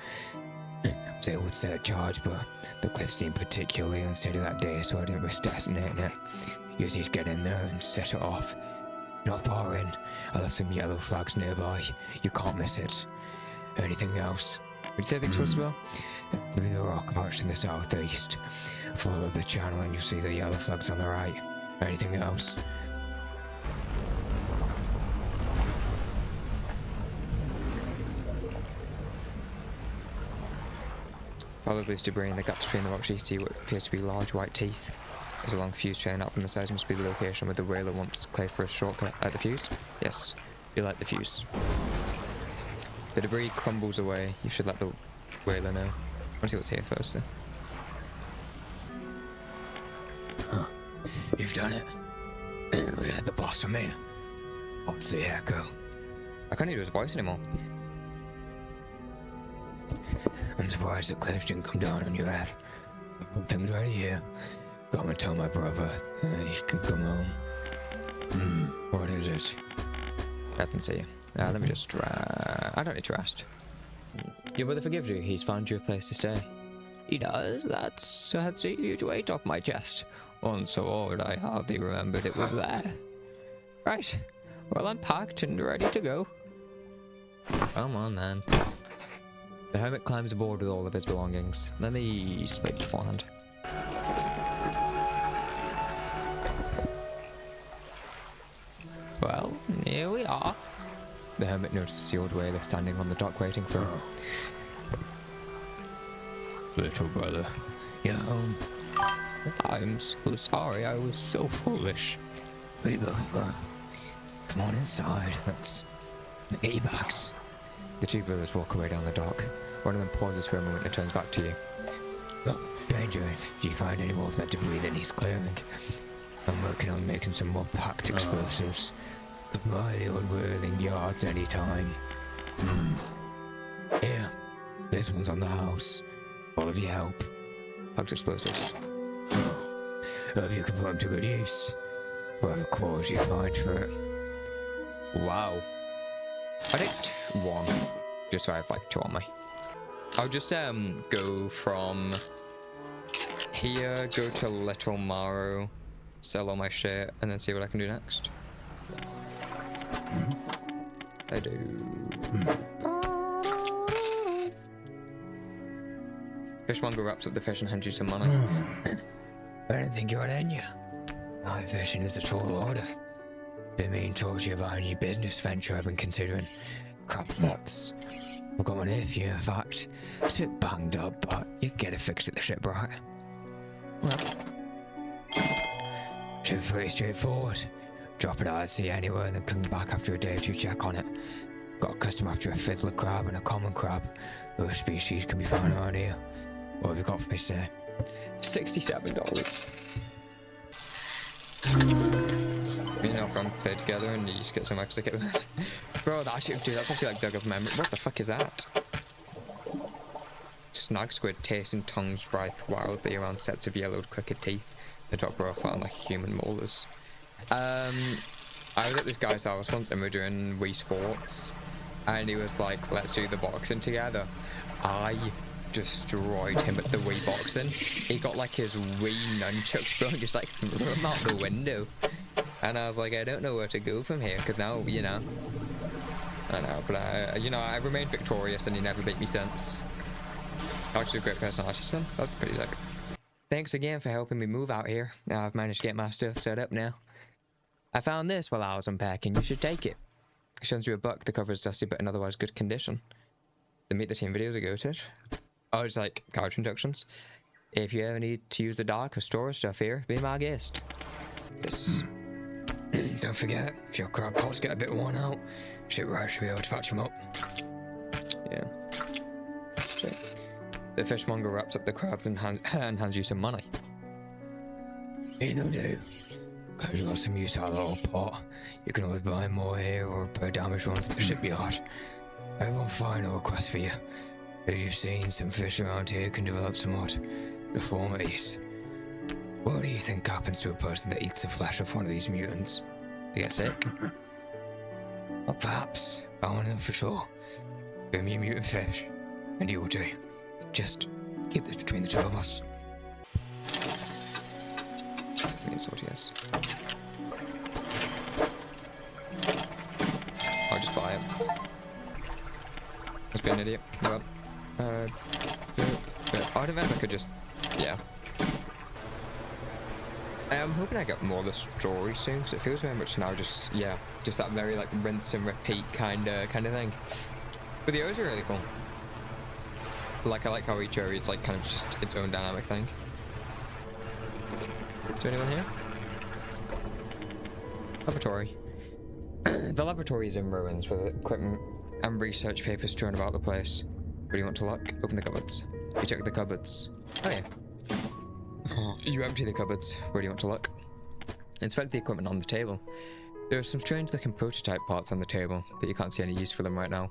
I was able to set a charge, but the cliffs seemed particularly unsteady that day, so I didn't risk detonating it. You just need to get in there and set it off. Not far in, I left some yellow flags nearby. You can't miss it. Anything else? Would you say the explosive well? Through the rock arch in the southeast. Follow the channel and you'll see the yellow flags on the right. Anything else? Follow this debris in the gaps between the rocks. You see what appears to be large white teeth. There's a long fuse chain up from the side. Must be the location where the whaler once cleared for a shortcut. At the fuse? Yes, you light the fuse. The debris crumbles away. You should let the whaler know. I want to see what's here first then. Huh. You've done it. We had the blast from here. What's the echo? I can't hear his voice anymore. I'm surprised the cliffs didn't come down on your head. Things ready here. Go and tell my brother he can come home. What is it? I can see you. Let me just I don't need to rest. Your brother forgives you. He's found you a place to stay. He does? That's a huge weight off my chest. Once so old, I hardly remembered it was there. Right. Well, I'm packed and ready to go. Come on, then. The hermit climbs aboard with all of his belongings. Let me sleep beforehand. Well, here we are. The hermit notices the old whaler standing on the dock waiting for him. Little brother, you're home. I'm so sorry, I was so foolish. We both were. Come on inside, let's get your bags. The two brothers walk away down the dock. One of them pauses for a moment and turns back to you. Look, stranger, if you find any more of that debris that needs clearing, I'm working on making some more packed explosives. Come by the old whirling yards anytime. Here, this one's on the house. all of your help. Hugs explosives. Hope you can put them to good use. Whatever cause you find for it. Wow. I take 1, just so I have like 2 on me. I'll just go from here, go to Little Morrow, sell all my shit, and then see what I can do next. I do. Fishmonger wraps up the fish and hands you some money. I don't think you're in you. My fishing is a tall order. Been meaning to talk to you about a new business venture I've been considering. Crab pots. I've got one here for you, in fact. It's a bit banged up, but you can get it fixed at the shipwright. Well, should be pretty straightforward. Drop it out at sea anywhere and then come back after a day or 2 check on it. Got a customer after a fiddler crab and a common crab. Both species can be found around here. What have you got for me, sir? $67. Me and our friend play together and you just get so much to get with it. Bro, that actually, dude, that's actually like dug up memory. What the fuck is that? Snag squid tasting tongues ripe wildly around sets of yellowed crooked teeth. The top row found like human molars. I was at this guy's house once and we were doing Wii Sports and he was like, let's do the boxing together. I destroyed him at the Wii boxing. He got like his Wii nunchucks, bro, and just like threw him out the window. And I was like, I don't know where to go from here, because now, you know. I don't know, but you know, I remained victorious and he never beat me since. Actually a great personality, son. That's pretty sick. Thanks again for helping me move out here. Now I've managed to get my stuff set up now. I found this while I was unpacking. You should take it. It shows you a book. The cover is dusty, but in otherwise good condition. The Meet the Team videos are goated. Oh, it's like couch inductions. If you ever need to use the dock or store stuff here, be my guest. Yes. Don't forget, if your crab pots get a bit worn out, shipwright should be able to patch them up. Yeah. So, the fishmonger wraps up the crabs and hands you some money. It'll do. Glad you got some use out of the old pot. You can always buy more here or repair damaged ones at the shipyard. I have one final request for you. As you've seen, some fish around here can develop somewhat deformities. What do you think happens to a person that eats the flesh of one of these mutants? They get sick? Or perhaps, I want to know for sure. Give me a mutant fish, and you will do. Just keep this between the 2 of us. That's what he is. I'll just buy it. Must be an idiot. Well, I don't know if I could just, yeah. I'm hoping I get more of the story soon, because it feels very much now just, yeah, just that very like rinse and repeat kind of thing. But the O's are really cool. Like, I like how each area is like kind of just its own dynamic thing. Is there anyone here? Laboratory. The laboratory is in ruins with equipment and research papers strewn about the place. Where do you want to look? Open the cupboards. You check the cupboards. Oh yeah. You empty the cupboards. Where do you want to look? Inspect the equipment on the table. There are some strange looking prototype parts on the table, but you can't see any use for them right now.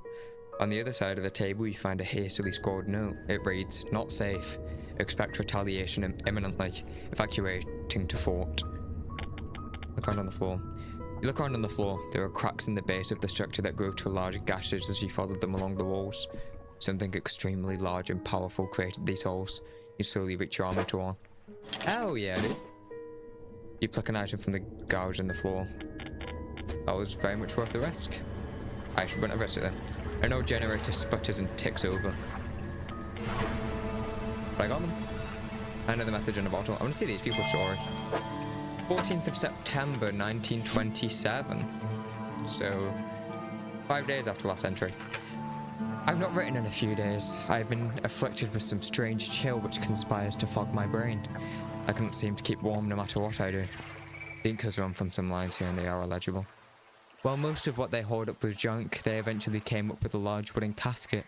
On the other side of the table you find a hastily scrawled note. It reads, "Not safe. Expect retaliation imminently. Evacuating to fort." Look around on the floor. You look around on the floor. There are cracks in the base of the structure that grow to large gashes as you follow them along the walls. Something extremely large and powerful created these holes. You slowly reach your arm into one. Oh yeah, dude. You pluck an item from the gouge in the floor. That was very much worth the risk. I wouldn't have risked it then. An old generator sputters and ticks over. But I got them. Another message in a bottle. I want to see these people's story. 14th of September 1927. So 5 days after last entry. I've not written in a few days. I've been afflicted with some strange chill which conspires to fog my brain. I cannot seem to keep warm no matter what I do. The ink has run from some lines here and they are illegible. While most of what they hoard up was junk, they eventually came up with a large wooden casket.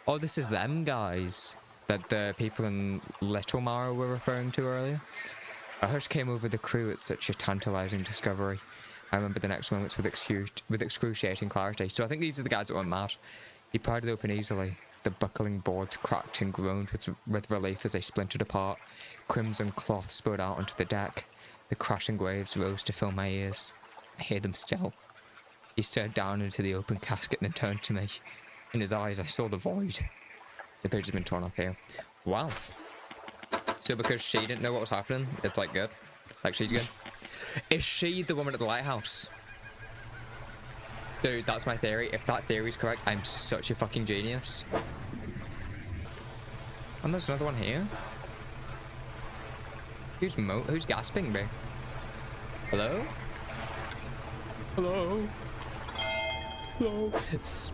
Oh, this is them guys that the people in Little Morrow were referring to earlier. A hush came over the crew at such a tantalizing discovery. I remember the next moments with excruciating clarity. So I think these are the guys that went mad. He pried it open easily. The buckling boards cracked and groaned with relief as they splintered apart. Crimson cloth spilled out onto the deck. The crashing waves rose to fill my ears. I hear them still. He stared down into the open casket and then turned to me. In his eyes, I saw the void. The page has been torn off here. Wow. So because she didn't know what was happening, it's like good. Like she's good. Is she the woman at the lighthouse? Dude, that's my theory. If that theory is correct, I'm such a fucking genius. And there's another one here. Who's gasping me? Hello? Hello? Hello? It's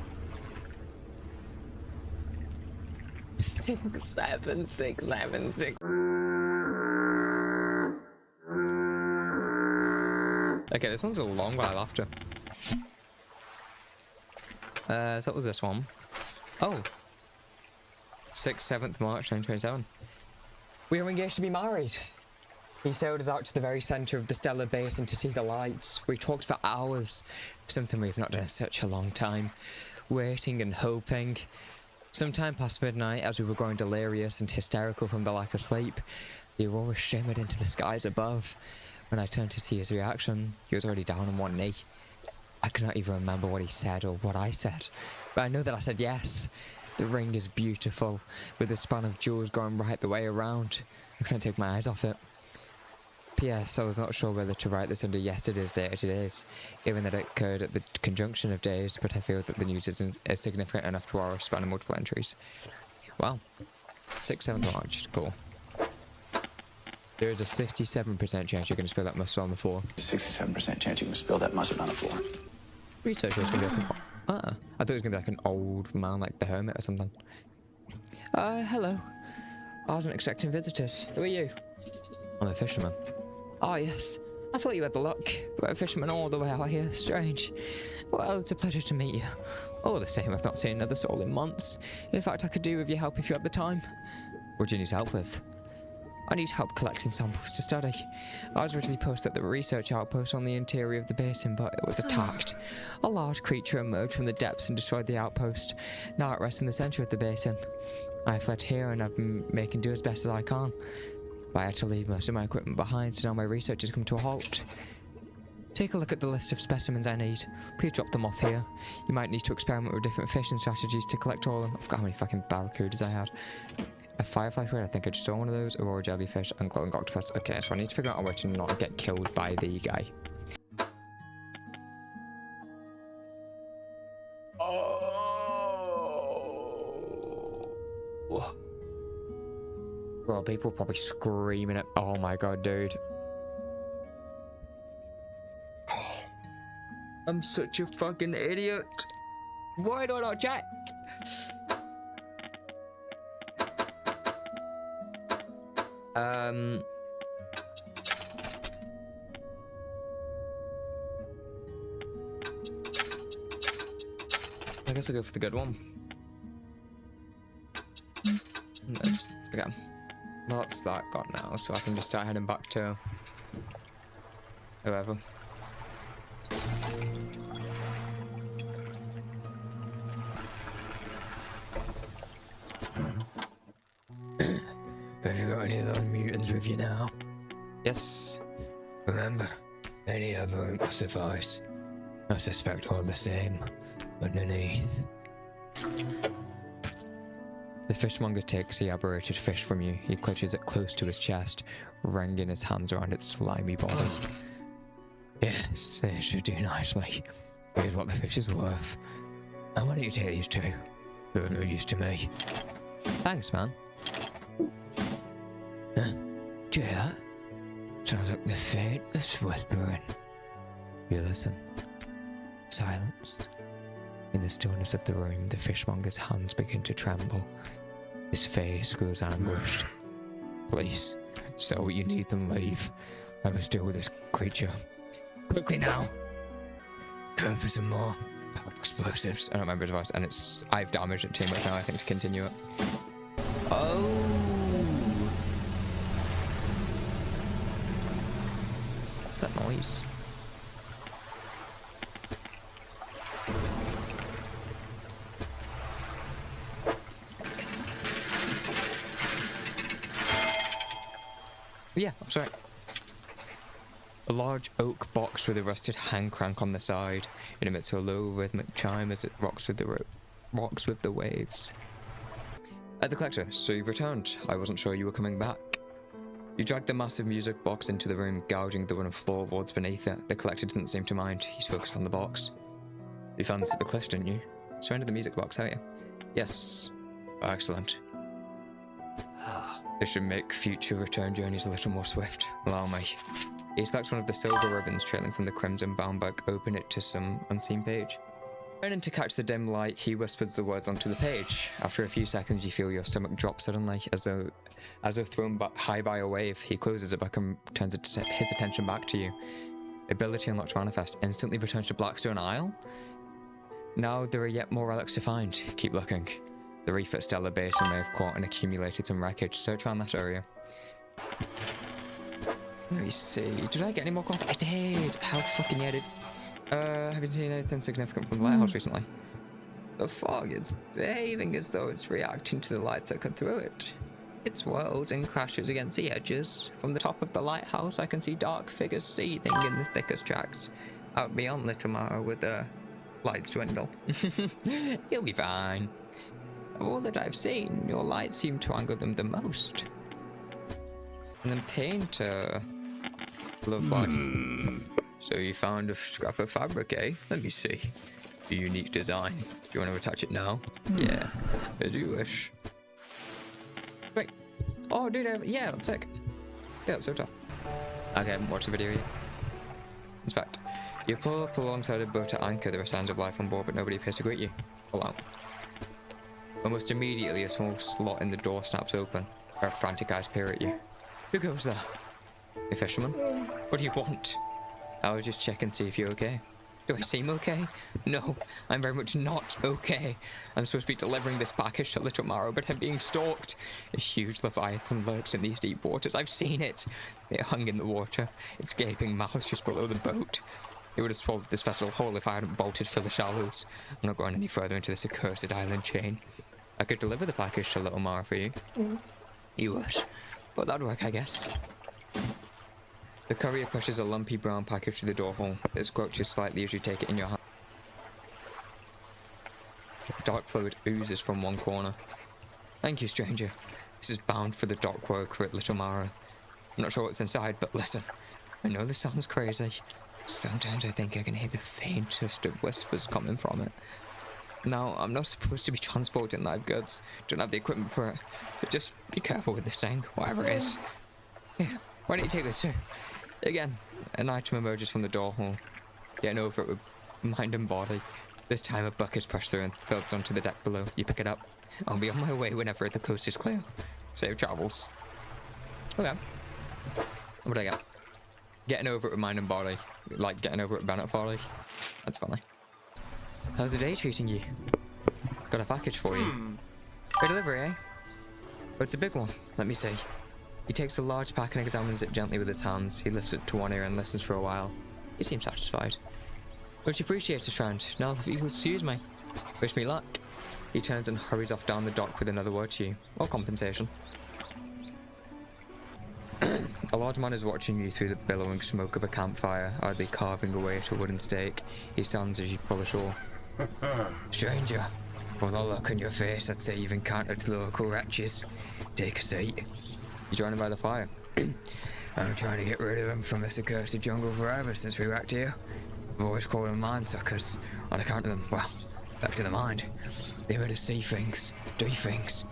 6, 7, 6, 7, 6. Okay, this one's a long while after. So that was this one. Oh. 6th, 7th March 1927. We are engaged to be married. He sailed us out to the very centre of the stellar basin to see the lights. We talked for hours, something we've not done in such a long time. Waiting and hoping. Sometime past midnight, as we were growing delirious and hysterical from the lack of sleep, the aurora shimmered into the skies above. When I turned to see his reaction, he was already down on one knee. I could not even remember what he said or what I said, but I know that I said yes. The ring is beautiful, with the span of jewels going right the way around. I couldn't take my eyes off it. P.S. I was not sure whether to write this under yesterday's date or today's, given that it occurred at the conjunction of days, but I feel that the news is significant enough to warrant a span of multiple entries. Wow. 6th, 7th March. Cool. There is a 67% chance you're going to spill that mustard on the floor. 67% chance you're going to spill that mustard on the floor. Researcher is going to be like I thought it was going to be like an old man, like the hermit or something. Hello. I wasn't expecting visitors. Who are you? I'm a fisherman. Oh, yes. I thought you had the luck, but a fisherman all the way out here. Strange. Well, it's a pleasure to meet you. All the same, I've not seen another soul in months. In fact, I could do with your help if you had the time. What do you need help with? I need help collecting samples to study. I was originally posted at the research outpost on the interior of the basin, but it was attacked. A large creature emerged from the depths and destroyed the outpost. Now it rests in the centre of the basin. I fled here and I've been making do as best as I can. But I had to leave most of my equipment behind, so now my research has come to a halt. Take a look at the list of specimens I need. Please drop them off here. You might need to experiment with different fishing strategies to collect all of them. I forgot how many fucking barracudas I had. A firefly squid, I think I just saw one of those. Aurora jellyfish and glowing octopus. Okay, so I need to figure out a way to not get killed by the guy. Oh. Bro, people are probably screaming at. Oh my god, dude. I'm such a fucking idiot. Why do I not check? I guess I'll go for the good one. Okay. Well, that's that got now, so I can just start heading back to whoever. Have you got any of those mutants with you now? Yes. Remember, any other won't suffice. I suspect all the same underneath. The fishmonger takes the aberrated fish from you. He clutches it close to his chest, wringing his hands around its slimy body. Yes, they should do nicely. Here's what the fish is worth. And why don't you take these two? They're no use to me. Thanks, man. Huh? Do you hear that? Sounds like the faintest whispering. You listen. Silence. In the stillness of the room, the fishmonger's hands begin to tremble. His face grows anguished. Please, so you need them leave. I must deal with this creature. Quickly now. Going for some more powered explosives. I don't remember his voice, and I've damaged it too much now, I think, to continue it. Oh! What's that noise? Yeah, that's right. A large oak box with a rusted hand crank on the side. It emits a low rhythmic chime as it rocks with the waves. The collector, so you've returned. I wasn't sure you were coming back. You dragged the massive music box into the room, gouging the wooden floorboards beneath it. The collector didn't seem to mind. He's focused on the box. You found this at the cliff, didn't you? Surrendered the music box, haven't you? Yes. Excellent. This should make future return journeys a little more swift. Allow me. He selects one of the silver ribbons trailing from the crimson bound bag, open it to some unseen page. Turning to catch the dim light, he whispers the words onto the page. After a few seconds, you feel your stomach drop suddenly, as though thrown high by a wave. He closes it back and turns his attention back to you. Ability unlocked manifest. Instantly returns to Blackstone Isle? Now there are yet more relics to find. Keep looking. The reef at Stellar Basin may have caught and accumulated some wreckage. Search around that area. Let me see. Did I get any more coffee? I did! How fucking yeah, did. Have you seen anything significant from the lighthouse recently? The fog is behaving as though it's reacting to the lights that cut through it. It swirls and crashes against the edges. From the top of the lighthouse, I can see dark figures seething in the thickest tracks. Out beyond Little Mara with the lights dwindle. You'll be fine. Of all that I've seen, your lights seem to anger them the most. And then painter. Lovely. So you found a scrap of fabric, eh? Let me see. A unique design. Do you want to attach it now? Yeah, as you wish. Wait. Oh, dude, yeah, that's sick. Yeah, that's so tough. Okay, I haven't watched the video yet. Inspect. You pull up alongside a boat at anchor. There are signs of life on board, but nobody appears to greet you. Pull out. Almost immediately, a small slot in the door snaps open. Her frantic eyes peer at you. Who goes there? A fisherman? What do you want? I was just checking to see if you're okay. Do I seem okay? No, I'm very much not okay. I'm supposed to be delivering this package to Little Mara, but I'm being stalked. A huge leviathan lurks in these deep waters. I've seen it. It hung in the water, its gaping mouth just below the boat. It would have swallowed this vessel whole if I hadn't bolted for the shallows. I'm not going any further into this accursed island chain. I could deliver the package to Little Mara for you. You would? Well, that'd work, I guess. The courier pushes a lumpy brown package to the door hole. It squelches slightly as you take it in your hand. Dark fluid oozes from one corner. Thank you, stranger. This is bound for the dock worker at Little Mara. I'm not sure what's inside, but listen. I know this sounds crazy. Sometimes I think I can hear the faintest of whispers coming from it. Now, I'm not supposed to be transporting live goods. Don't have the equipment for it. So just be careful with this thing, whatever it is. Yeah, why don't you take this too? Again, an item emerges from the door hole. Getting over it with mind and body. This time a bucket is pushed through and floats onto the deck below. You pick it up. I'll be on my way whenever the coast is clear. Safe travels. Okay. What do I get? Getting over it with mind and body. Like getting over it with Bennett Folly. That's funny. How's the day treating you? Got a package for you. Good delivery, eh? But it's a big one. Let me see. He takes a large pack and examines it gently with his hands. He lifts it to one ear and listens for a while. He seems satisfied. Much appreciated, friend. Now if you'll excuse me. Wish me luck. He turns and hurries off down the dock with another word to you. Or compensation. A large man is watching you through the billowing smoke of a campfire, idly carving away at a wooden stake. He stands as you pull ashore. Stranger, with a look on your face, I'd say you've encountered the local wretches. Take a seat. You join him by the fire. I'm trying to get rid of him from this accursed jungle forever since we wrecked here. I've always called them mind suckers, on account of them, well, back to the mind. They were to see things, do things.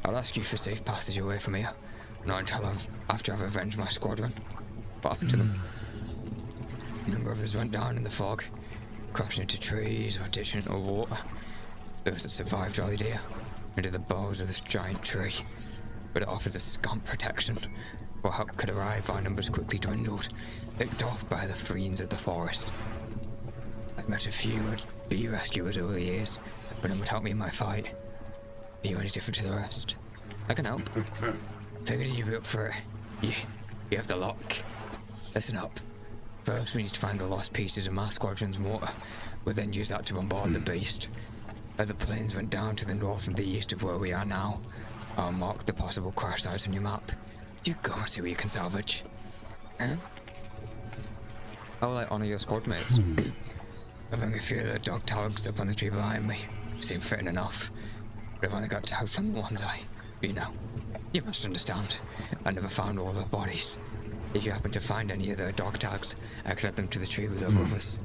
I'll ask you for safe passage away from here. Not until after I've avenged my squadron. What happened to them? A number of us went down in the fog, crashing into trees or ditching into water. Those that survived jolly dear, into the boughs of this giant tree. But it offers a scant protection. Before help could arrive, our numbers quickly dwindled, picked off by the fiends of the forest. I've met a few bee rescuers over the years, but it would help me in my fight. Are you any different to the rest? I can help. Figured you'd be up for it. You have the luck. Listen up. First, we need to find the lost pieces of my squadron's mortar. We'll then use that to bombard the beast. Other planes went down to the north and the east of where we are now. I'll mark the possible crash sites on your map. You go and see what you can salvage. Huh? I will like honor your squad mates. I've only a few of the dog tags up on the tree behind me. Seem fitting enough. But I've only got tags on the ones you know. You must understand. I never found all the bodies. If you happen to find any of the dog tags, I could add them to the tree with the others.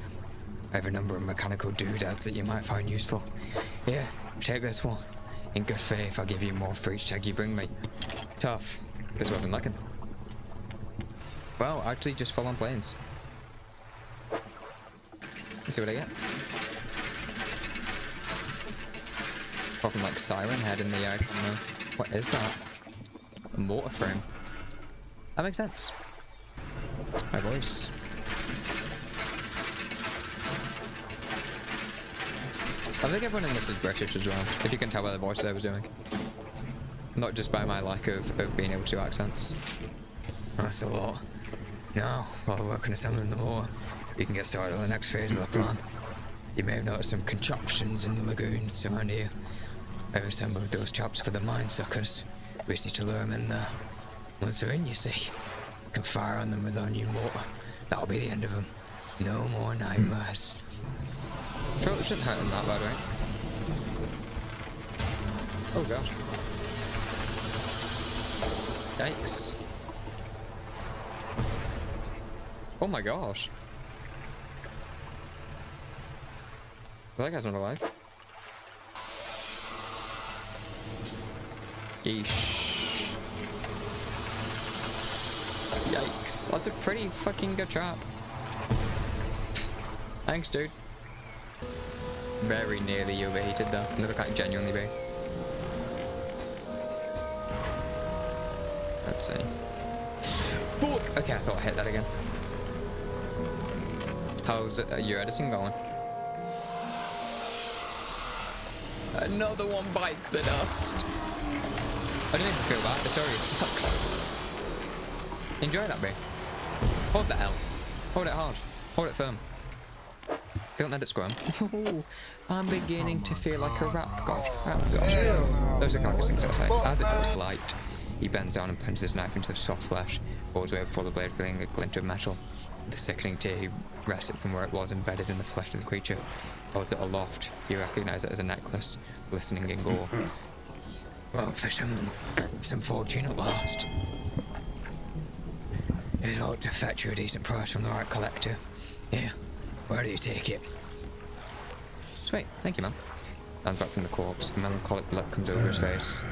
I have a number of mechanical doodads that you might find useful. Here, take this one. In good faith, I'll give you more for each tag you bring me. Tough. This is what I've been looking. Well, actually just full on planes. Let's see what I get. Fucking like siren head in the yard. What is that? A motor frame. That makes sense. My voice. I think everyone in this is British as well, if you can tell by the voices I was doing. Not just by my lack of being able to do accents. That's a lot. Now, while we're working assembling the motor, you can get started on the next phase of the plan. You may have noticed some contraptions in the lagoons around here. I've assembled those traps for the mine suckers. We just need to lure them in there. Once they're in, you see, you can fire on them with our new mortar. That'll be the end of them. No more nightmares. Sure, it shouldn't hurt them that bad, right? Oh gosh. Yikes. Oh my gosh. That guy's not alive. Yeesh. Yikes. That's a pretty fucking good trap. Thanks, dude. Very nearly overheated though. Never quite genuinely be. Let's see. Fuck! Okay, I thought I hit that again. How's your editing going? Another one bites the dust. I don't even feel bad. This already sucks. Enjoy that, bit. Hold the L. Hold it hard. Hold it firm. Don't let it squirm. I'm beginning to feel like a rap god. Those are carcassing, I say. As it goes light, he bends down and plunges his knife into the soft flesh, falls away before the blade feeling a glint of metal. With a sickening tear, he wrests it from where it was embedded in the flesh of the creature. Holds it aloft. You recognize it as a necklace, glistening in gore. Well, fisherman, some fortune at last. It ought to fetch you a decent price from the right collector. Here, where do you take it? Sweet, thank you, man. Stands back from the corpse. A melancholic look comes over his face.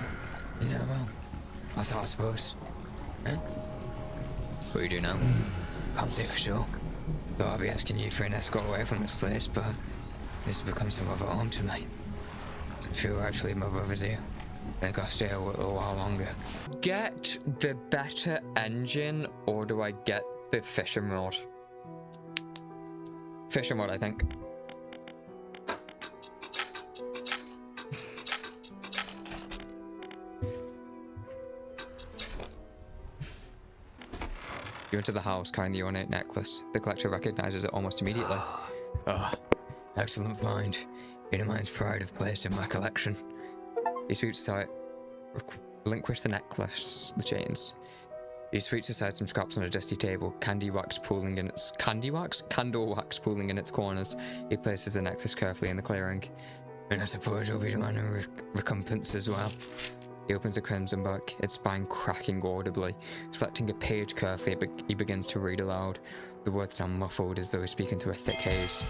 Yeah, well, that's all I suppose. Huh? What do you do now? Can't say for sure. Though I'll be asking you for an escort away from this place, but this has become some of our home tonight. Don't feel actually my brother's here. I think I'll stay a little while longer. Get the better engine, or do I get the fishing rod? Fishing rod, I think. You enter the house carrying the ornate necklace. The collector recognizes it almost immediately. Ah, excellent find. Inner mind's pride of place in my collection. He sweeps aside, relinquish the necklace, the chains. He sweeps aside some scraps on a dusty table, candle wax pooling in its corners. He places the necklace carefully in the clearing. And I suppose you'll be demanding recompense as well. He opens the crimson book, its spine cracking audibly. Selecting a page carefully, he begins to read aloud. The words sound muffled as though he's speaking through a thick haze.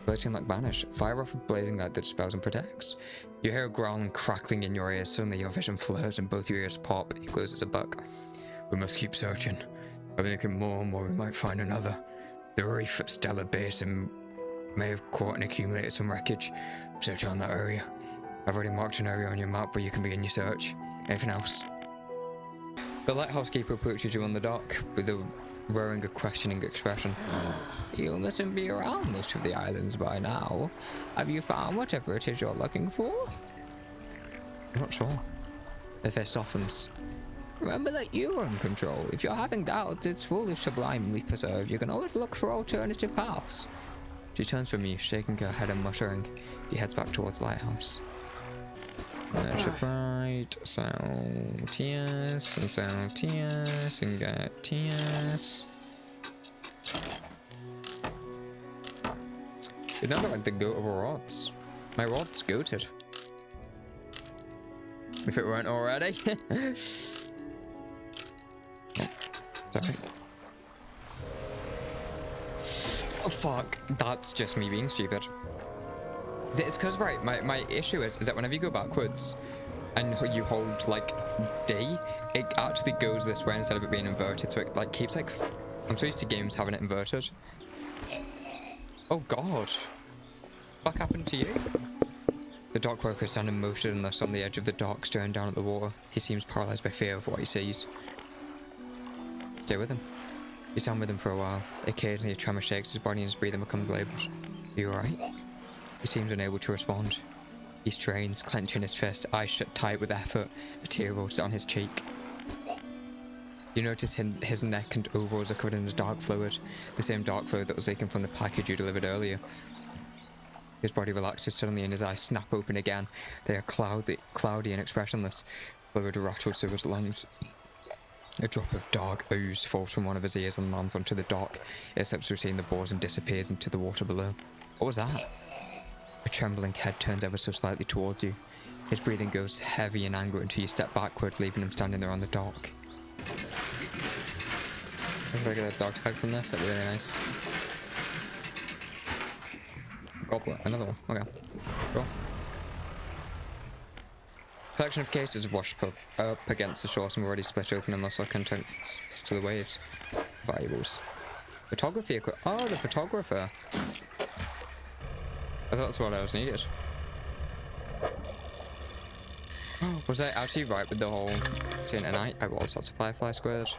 Floating like banish, fire off a blazing light that dispels and protects. You hear a growl and crackling in your ears. Suddenly your vision flares and both your ears pop. He closes a book. We must keep searching. I'm thinking more and more we might find another. The reef at Stellar Basin may have caught and accumulated some wreckage. Search on that area. I've already marked an area on your map where you can begin your search. Anything else? The lighthouse keeper approaches you on the dock with wearing a questioning expression. You mustn't be around most of the islands by now. Have you found whatever it is you're looking for? I'm not sure. The face softens. Remember that you are in control. If you're having doubts, it's foolish to blindly preserve. You can always look for alternative paths. She turns from you, shaking her head and muttering. He heads back towards the lighthouse. That should right. So TS and so TS and get TS. You'd never like the goat of rods. My rod's goated. If it weren't already. Oh, sorry. Oh fuck, that's just me being stupid. It's because, right, my issue is that whenever you go backwards and you hold like D, it actually goes this way instead of it being inverted, so it like keeps like, I'm so used to games having it inverted. Oh god. What happened to you? The dock worker is standing motionless on the edge of the dock, staring down at the water. He seems paralyzed by fear of what he sees. Stay with him. You stand with him for a while. Occasionally a tremor shakes his body and his breathing becomes laboured. Are you alright? He seems unable to respond. He strains, clenching his fist, eyes shut tight with effort. A tear rolls down his cheek. You notice his neck and overalls are covered in a dark fluid. The same dark fluid that was leaking from the package you delivered earlier. His body relaxes suddenly and his eyes snap open again. They are cloudy and expressionless. Fluid rattles through his lungs. A drop of dark ooze falls from one of his ears and lands onto the dock. It slips between the boards and disappears into the water below. What was that? A trembling head turns ever so slightly towards you. His breathing goes heavy in anger until you step backward, leaving him standing there on the dock. If I get a dog tag from this, that'd be really nice. Goblet, another one. Okay, cool. Collection of cases have washed up against the shore, some already split open and lost their contents to the waves. Valuables. Photography equipment. Oh, the photographer. I thought that's what I was needed. Was I actually right with the whole seeing at night? I was. That's a firefly squared.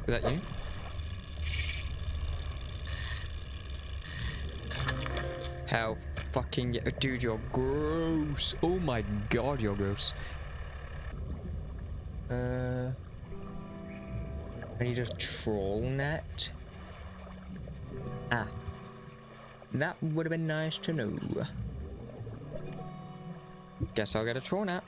Was that you? Hell fucking yeah. Dude, you're gross. Oh my god, you're gross. I need a troll net. Ah. That would have been nice to know. Guess I'll get a troll net.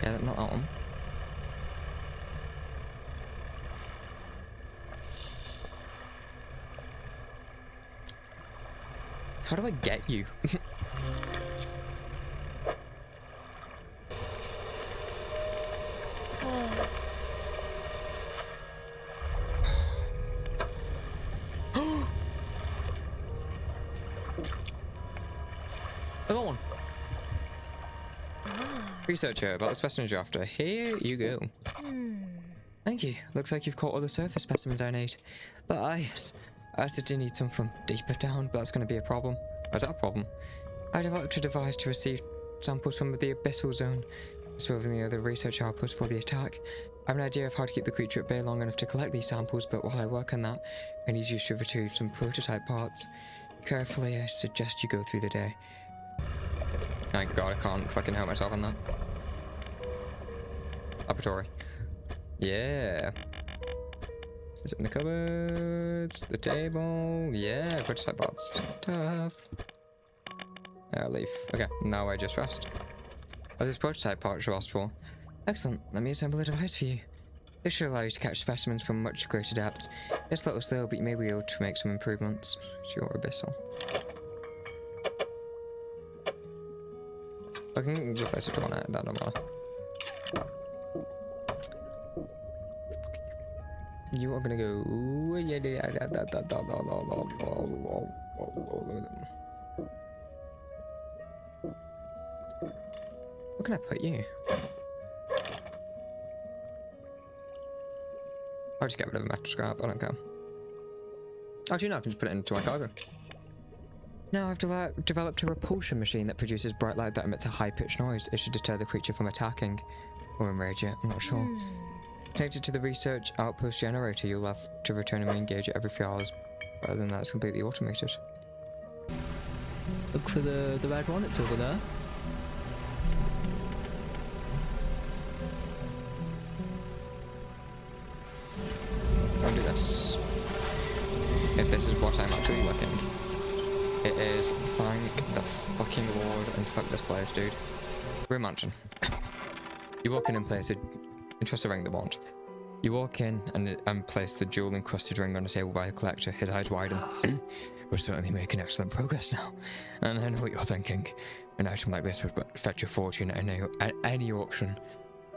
Yeah, not that one. How do I get you? Another one. Researcher, about the specimens you're after. Here you go. Thank you. Looks like you've caught all the surface specimens I need. But I said you need some from deeper down, but that's going to be a problem. Is that a problem? I developed a device to receive samples from the abyssal zone, solving the other research outposts for the attack. I have an idea of how to keep the creature at bay long enough to collect these samples, but while I work on that, I need you to retrieve some prototype parts. Carefully, I suggest you go through the day. Thank God, I can't fucking help myself on that. Laboratory. Yeah. Is it in the cupboards? The table? Yeah, prototype parts. Tough. I'll leave. Okay, now I just rest. Oh, this prototype part you asked for. Excellent. Let me assemble a device for you. This should allow you to catch specimens from much greater depths. It's a little slow, but you may be able to make some improvements. Sure, abyssal. I can replace a draw net, that don't matter. You are gonna go. Where can I put you? I'll just get rid of the metal scrap, I don't care. Actually, no, I can just put it into my cargo. Now I've developed a repulsion machine that produces bright light that emits a high-pitched noise. It should deter the creature from attacking. Or enrage it, I'm not sure. Connected to the research outpost generator, you'll have to return and re-engage it every few hours. Other than that, it's completely automated. Look for the red one, it's over there. I'll do this. this is what I'm actually looking. It is, thank the fucking Lord, and fuck this place, dude. Room mansion. You walk in and place it. Trust the ring the wand. You walk in and place the jewel encrusted ring on a table by the collector. His eyes widen. We're certainly making excellent progress now. And I know what you're thinking. An item like this would fetch a fortune at any auction.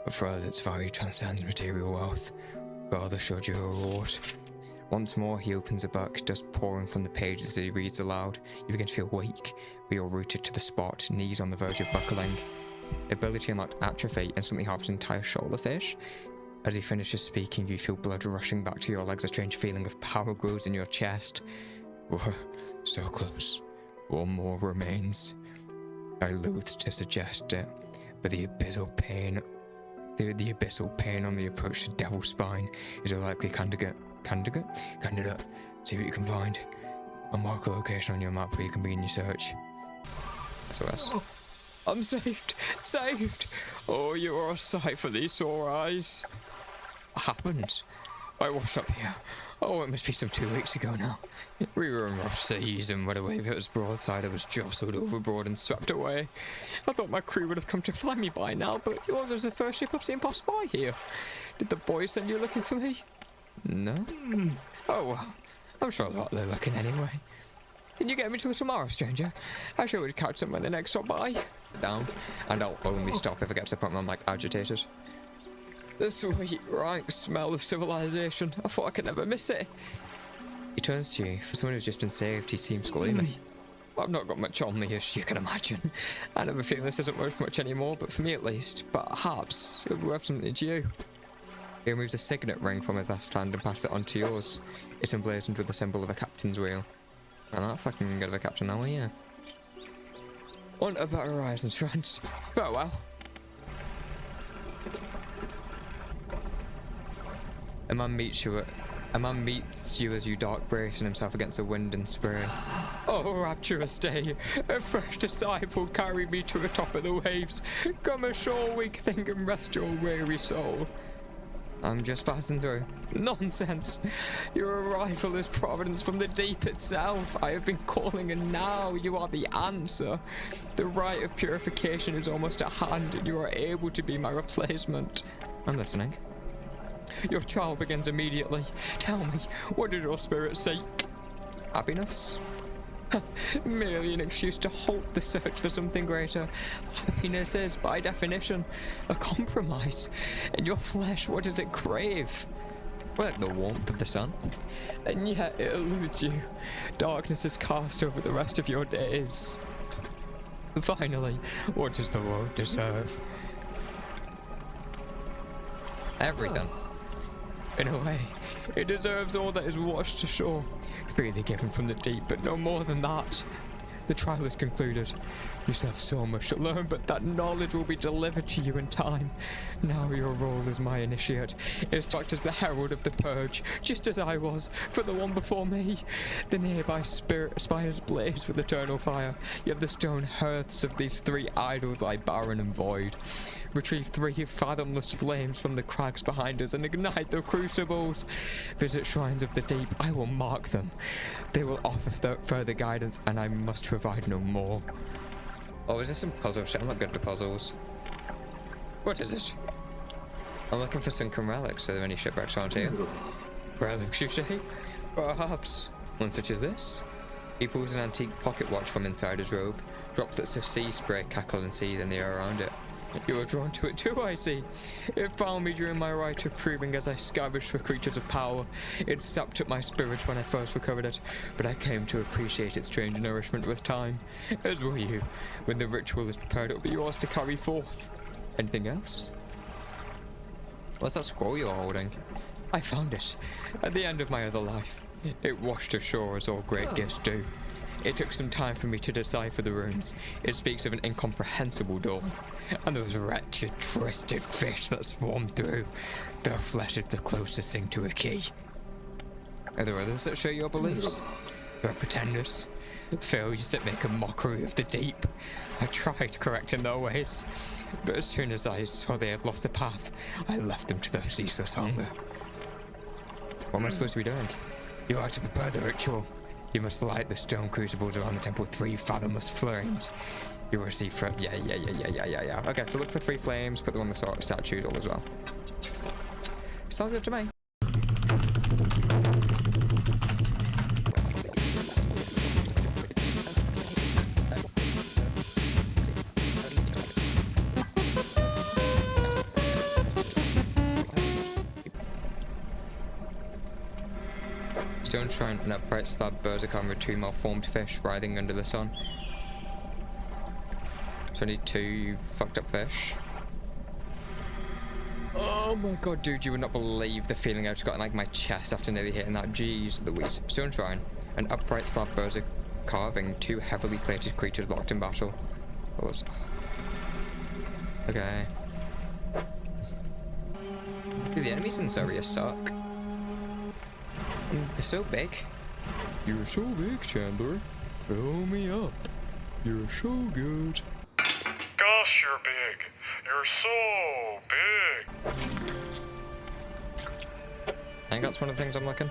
But for us, its value transcends material wealth. God assured you a reward. Once more, he opens a book, dust pouring from the pages as he reads aloud. You begin to feel weak, but you're rooted to the spot, knees on the verge of buckling. Ability unlocked atrophy, instantly halves an entire shoulder fish. As he finishes speaking, you feel blood rushing back to your legs. A strange feeling of power grows in your chest. We're so close. One more remains. I loathe to suggest it, but the abyssal pain on the approach to Devil's Spine is a likely candidate. See what you can find. I'll mark a location on your map where you can begin your search. SOS. I'm saved! Saved! Oh, you are a sight for these sore eyes. What happened? I washed up here. Oh, it must be some 2 weeks ago now. We were in rough seas, and when a wave hit us broadside, I was jostled overboard and swept away. I thought my crew would have come to find me by now, but yours was the first ship I've seen pass by here. Did the boys send you looking for me? No? Oh well, I'm sure they're looking anyway. Can you get me till tomorrow, stranger? I sure would catch them when they next stop by. Down, and I'll only stop if I get to the point where I'm like agitated. The sweet, rank smell of civilization. I thought I could never miss it. He turns to you. For someone who's just been saved, he seems gloomy. I've not got much on me, as you can imagine. I never feel this isn't worth much anymore, but for me at least. But perhaps it would be worth something to you. He removes a signet ring from his left hand and passes it on to yours. It's emblazoned with the symbol of a captain's wheel. I'm not fucking good of a captain now, are you? Want a better horizons, friends. Farewell. A man meets you as you dark bracing himself against the wind and spray. Oh, rapturous day! A fresh disciple carried me to the top of the waves. Come ashore, weak thing, and rest your weary soul. I'm just passing through. Nonsense! Your arrival is providence from the deep itself. I have been calling, and now you are the answer. The rite of purification is almost at hand, and you are able to be my replacement. I'm listening. Your trial begins immediately. Tell me, what did your spirit seek? Happiness? Merely an excuse to halt the search for something greater. Happiness is, by definition, a compromise. In your flesh, what does it crave? Well, the warmth of the sun. And yet it eludes you. Darkness is cast over the rest of your days. Finally, what does the world deserve? Everything. In a way, it deserves all that is washed ashore, freely given from the deep, but no more than that. The trial is concluded. You still have so much to learn, but that knowledge will be delivered to you in time. Now your role as my initiate is to act as the herald of the purge, just as I was for the one before me. The nearby spires blaze with eternal fire, yet the stone hearths of these 3 idols lie barren and void. Retrieve 3 fathomless flames from the crags behind us and ignite the crucibles. Visit shrines of the deep, I will mark them. They will offer further guidance, and I must provide no more. Oh, is this some puzzle shit? I'm not good at the puzzles. What is it? I'm looking for sunken relics. Are there any shipwrecks around here? Relics, you say? Perhaps. One such as this? He pulls an antique pocket watch from inside his robe. Droplets of sea spray cackle and seethe in the air around it. You were drawn to it too, I see. It found me during my rite of proving as I scavenged for creatures of power. It sapped at my spirit when I first recovered it, but I came to appreciate its strange nourishment with time. As will you. When the ritual is prepared, it will be yours to carry forth. Anything else? What's that scroll you're holding? I found it at the end of my other life. It washed ashore as all great gifts do. It took some time for me to decipher the runes. It speaks of an incomprehensible dawn, and those wretched, twisted fish that swarm through. Their flesh is the closest thing to a key. Are there others that share your beliefs? There are pretenders, failures that make a mockery of the deep. I tried correcting their ways, but as soon as I saw they had lost the path, I left them to their ceaseless hunger. What am I supposed to be doing? You are to prepare the ritual. You must light the stone crucibles around the temple with 3 fathomless flames. You will receive from yeah. Okay, so look for 3 flames, put them on the statue all as well. Sounds good to me. Stone shrine, an upright slab berserker with 2 malformed fish writhing under the sun. So I need 2 fucked up fish. Oh my god, dude, you would not believe the feeling I just got in like my chest after nearly hitting that. Jeez Louise. Stone shrine, an upright slab berserker carving 2 heavily plated creatures locked in battle. That was... Okay. Dude, the enemies in Seria suck. They're so big. You're so big, Chandler. Fill me up. You're so good. Gosh, you're big. You're so big. I think that's one of the things I'm looking.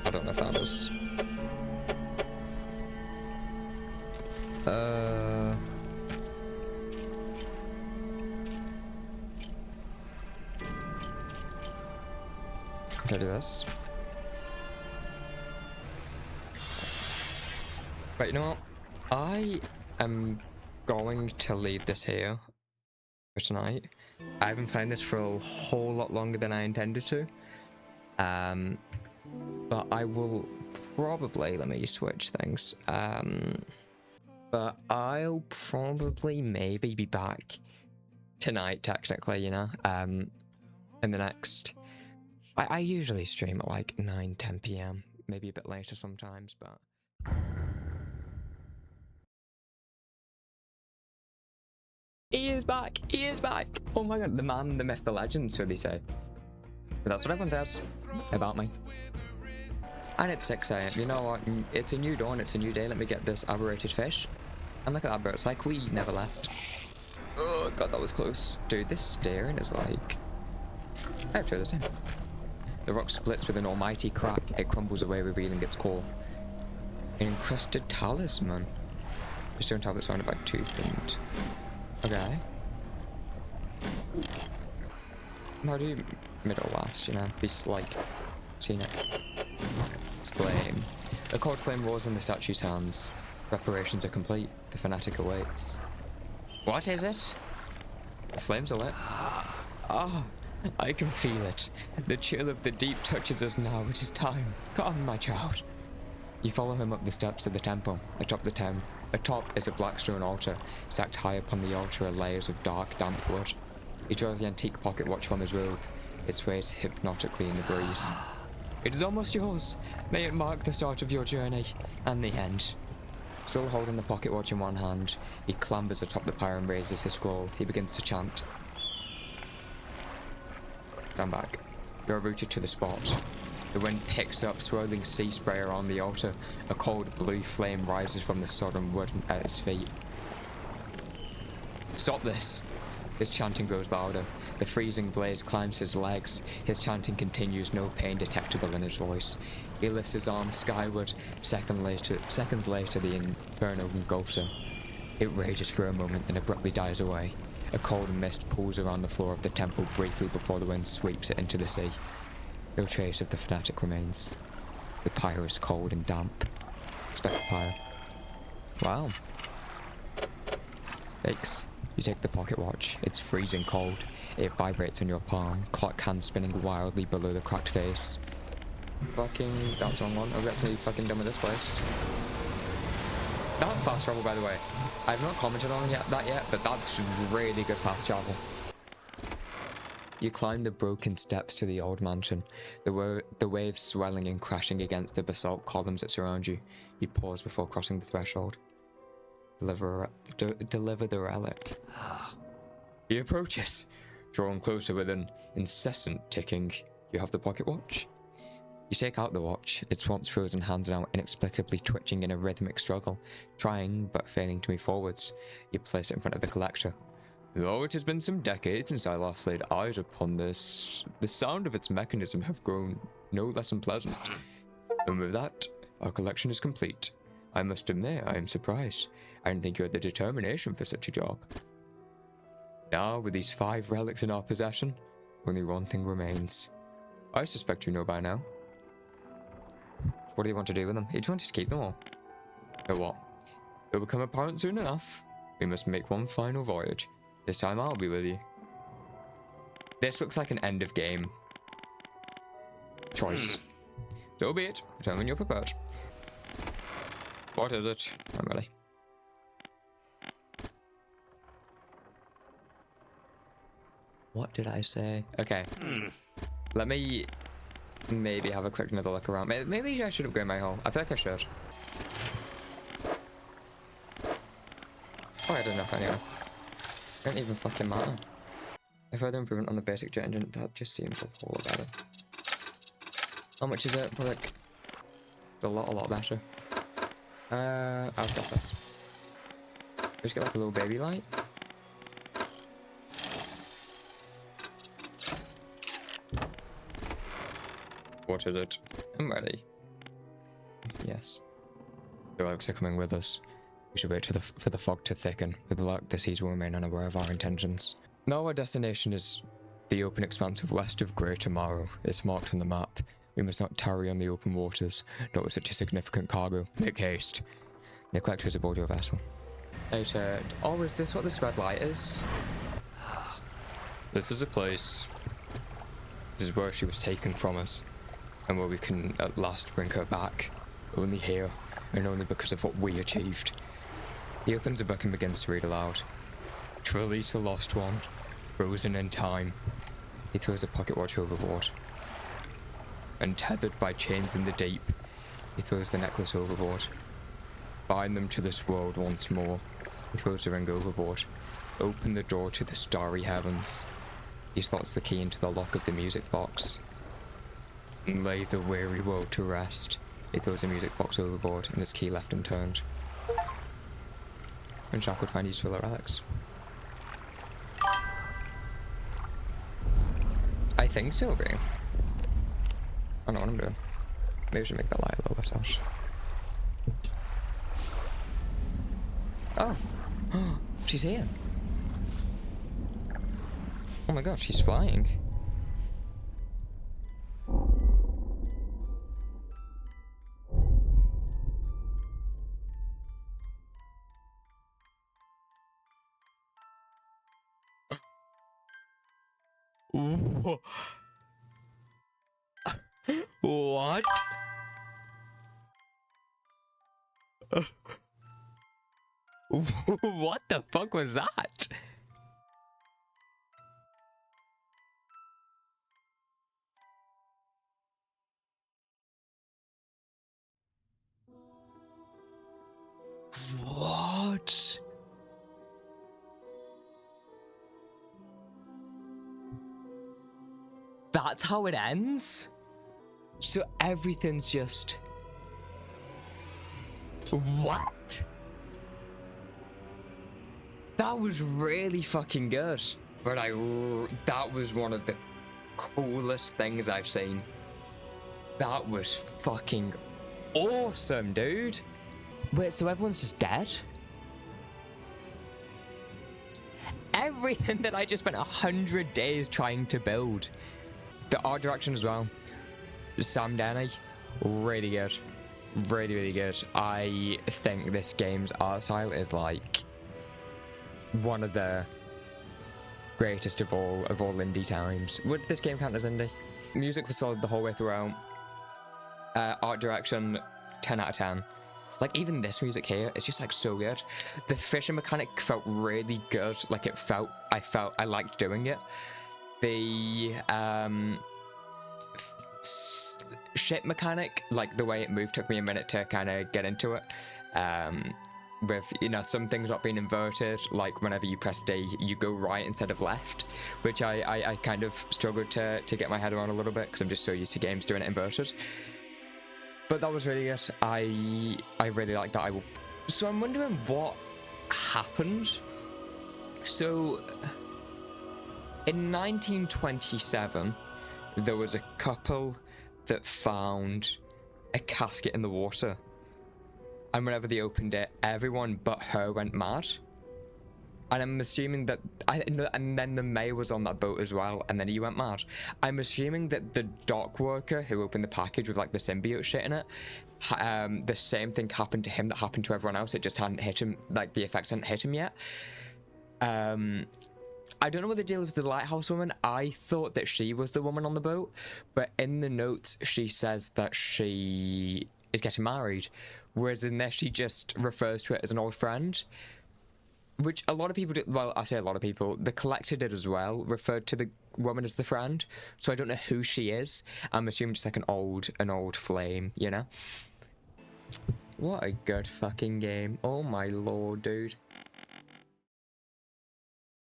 I don't know if that is. Can I do this? Right, you know what? I am going to leave this here for tonight. I've been playing this for a whole lot longer than I intended to. But I will probably, let me switch things. But I'll probably maybe be back tonight, technically, you know, in the next... I usually stream at like 9-10 PM, maybe a bit later sometimes, but... He is back! He is back! Oh my god, the man, the myth, the legend, so they say. But that's what everyone says about me. And it's 6 AM, you know what? It's a new dawn, it's a new day, let me get this aberrated fish. And look at that, bro, it's like we never left. Oh god, that was close. Dude, this steering is like... I have to do this in. The rock splits with an almighty crack. It crumbles away, revealing its core. An encrusted talisman. The stone tablet surrounded by tooth and... Okay. How do you middle last, you know? Beast like... Seen it. It's flame. A cold flame roars in the statue's hands. Preparations are complete. The fanatic awaits. What is it? The flames are lit. Ah! I can feel it. The chill of the deep touches us now. It is time. Come, my child. You follow him up the steps of the temple. Atop is a black stone altar. Stacked high upon the altar are layers of dark, damp wood. He draws the antique pocket watch from his robe. It sways hypnotically in the breeze. It is almost yours. May it mark the start of your journey and the end. Still holding the pocket watch in one hand, he clambers atop the pyre and raises his scroll. He begins to chant. Stand back. You're rooted to the spot. The wind picks up, swirling sea spray around the altar. A cold blue flame rises from the sodden wood at his feet. Stop this! His chanting grows louder. The freezing blaze climbs his legs. His chanting continues, no pain detectable in his voice. He lifts his arms skyward. Seconds later, the inferno engulfs him. It rages for a moment and abruptly dies away. A cold mist pools around the floor of the temple briefly before the wind sweeps it into the sea. No trace of the fanatic remains. The pyre is cold and damp. Inspect the pyre. Wow. Thanks. You take the pocket watch. It's freezing cold. It vibrates on your palm, clock hand spinning wildly below the cracked face. Fucking... that's the wrong one. Oh, that's me fucking done with this place. That fast travel, by the way. I've not commented on that yet, but that's really good fast travel. You climb the broken steps to the old mansion, the waves swelling and crashing against the basalt columns that surround you. You pause before crossing the threshold. Deliver the relic. He approaches, drawing closer with an incessant ticking. You have the pocket watch. You take out the watch, its once frozen hands now inexplicably twitching in a rhythmic struggle, trying but failing to move forwards. You place it in front of the collector. Though it has been some decades since I last laid eyes upon this, the sound of its mechanism have grown no less unpleasant. And with that, our collection is complete. I must admit, I am surprised. I didn't think you had the determination for such a job. Now, with these 5 relics in our possession, only one thing remains. I suspect you know by now. What do you want to do with them? You just want to keep them all. Or what? It will become apparent soon enough. We must make one final voyage. This time I'll be with you. This looks like an end of game choice. So be it. Return when you're prepared. What is it? I'm ready. What did I say? Okay. Let me maybe have a quick another look around. Maybe I should have gone my hole. I feel like I should. Oh, I don't know anyway. Don't even fucking matter. A further improvement on the basic jet engine, that just seems a whole lot better. How much is it? Probably like a lot better. I've got this. Just get like a little baby light. What is it? I'm ready. Yes. The relics are coming with us. We should wait for the fog to thicken. With luck, the seas will remain unaware of our intentions. Now our destination is the open expanse of west of Grey Tomorrow. It's marked on the map. We must not tarry on the open waters, not with such a significant cargo. Make haste. Neglect is aboard your vessel. Noted. Oh, is this what this red light is? This is a place. This is where she was taken from us, and where we can at last bring her back. Only here, and only because of what we achieved. He opens a book and begins to read aloud. To release a lost one, frozen in time. He throws a pocket watch overboard. Untethered by chains in the deep, he throws the necklace overboard. Bind them to this world once more. He throws the ring overboard. Open the door to the starry heavens. He slots the key into the lock of the music box. And lay the weary world to rest. He throws the music box overboard and his key left unturned. And Shark would find useful relics. I think so, bro. I don't know what I'm doing. Maybe I should make that light a little less harsh. Oh. She's here. Oh my god, she's flying. What? What the fuck was that? What? That's how it ends? So everything's just... What? That was really fucking good. But that was one of the coolest things I've seen. That was fucking awesome, dude. Wait, so everyone's just dead? Everything that I just spent 100 days trying to build. The art direction as well. Sam Denny, really good. Really, really good. I think this game's art style is like one of the greatest of all indie times. Would this game count as indie? Music was solid the whole way throughout. Art direction, 10 out of 10. Like even this music here, it's just like so good. The fishing mechanic felt really good. Like I liked doing it. The ship mechanic, like the way it moved, took me a minute to kind of get into it. With, you know, some things not being inverted, like whenever you press D, you go right instead of left, which I kind of struggled to get my head around a little bit because I'm just so used to games doing it inverted. But that was really good. I really like that. So I'm wondering what happened. So, in 1927, there was a couple that found a casket in the water. And whenever they opened it, everyone but her went mad. And I'm assuming that, and then the mayor was on that boat as well, and then he went mad. I'm assuming that the dock worker who opened the package with like the symbiote shit in it, the same thing happened to him that happened to everyone else. It just hadn't hit him, like the effects hadn't hit him yet. I don't know what the deal is with the lighthouse woman. I thought that she was the woman on the boat, but in the notes she says that she is getting married, whereas in this she just refers to it as an old friend. Which a lot of people did, well, I say a lot of people, the collector did as well, referred to the woman as the friend, so I don't know who she is. I'm assuming just like an old flame, you know? What a good fucking game. Oh my lord, dude.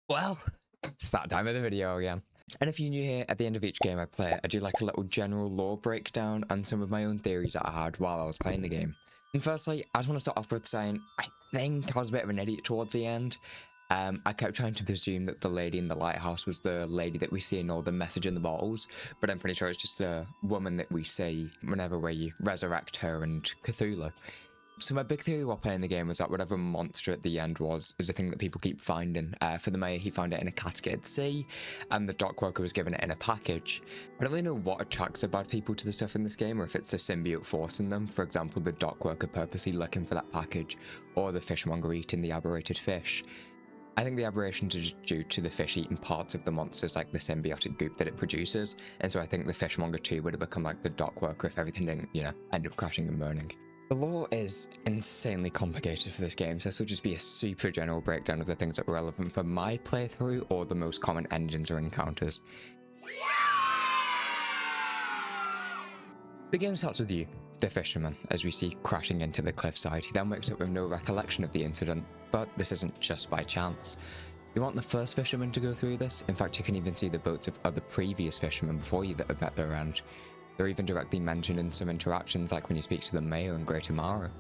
Well, it's that time of the video again. And if you're new here, at the end of each game I play, I do like a little general lore breakdown and some of my own theories that I had while I was playing the game. And firstly, I just want to start off with saying, I think I was a bit of an idiot towards the end. I kept trying to presume that the lady in the lighthouse was the lady that we see in all the message in the bottles, but I'm pretty sure it's just a woman that we see whenever we resurrect her and Cthulhu. So my big theory while playing the game was that whatever monster at the end was is a thing that people keep finding. For the mayor, he found it in a casket at sea, and the dock worker was given it in a package. I don't really know what attracts the bad people to the stuff in this game, or if it's a symbiote forcing them. For example, the dock worker purposely looking for that package, or the fishmonger eating the aberrated fish. I think the aberrations are just due to the fish eating parts of the monsters, like the symbiotic goop that it produces, and so I think the fishmonger too would have become like the dock worker if everything didn't, you know, end up crashing and burning. The lore is insanely complicated for this game, so this will just be a super general breakdown of the things that were relevant for my playthrough or the most common engines or encounters. The game starts with you, the fisherman, as we see crashing into the cliffside. He then wakes up with no recollection of the incident, but this isn't just by chance. You aren't the first fisherman to go through this. In fact, you can even see the boats of other previous fishermen before you that have met their end. They're even directly mentioned in some interactions, like when you speak to the mayor in Greater Mara.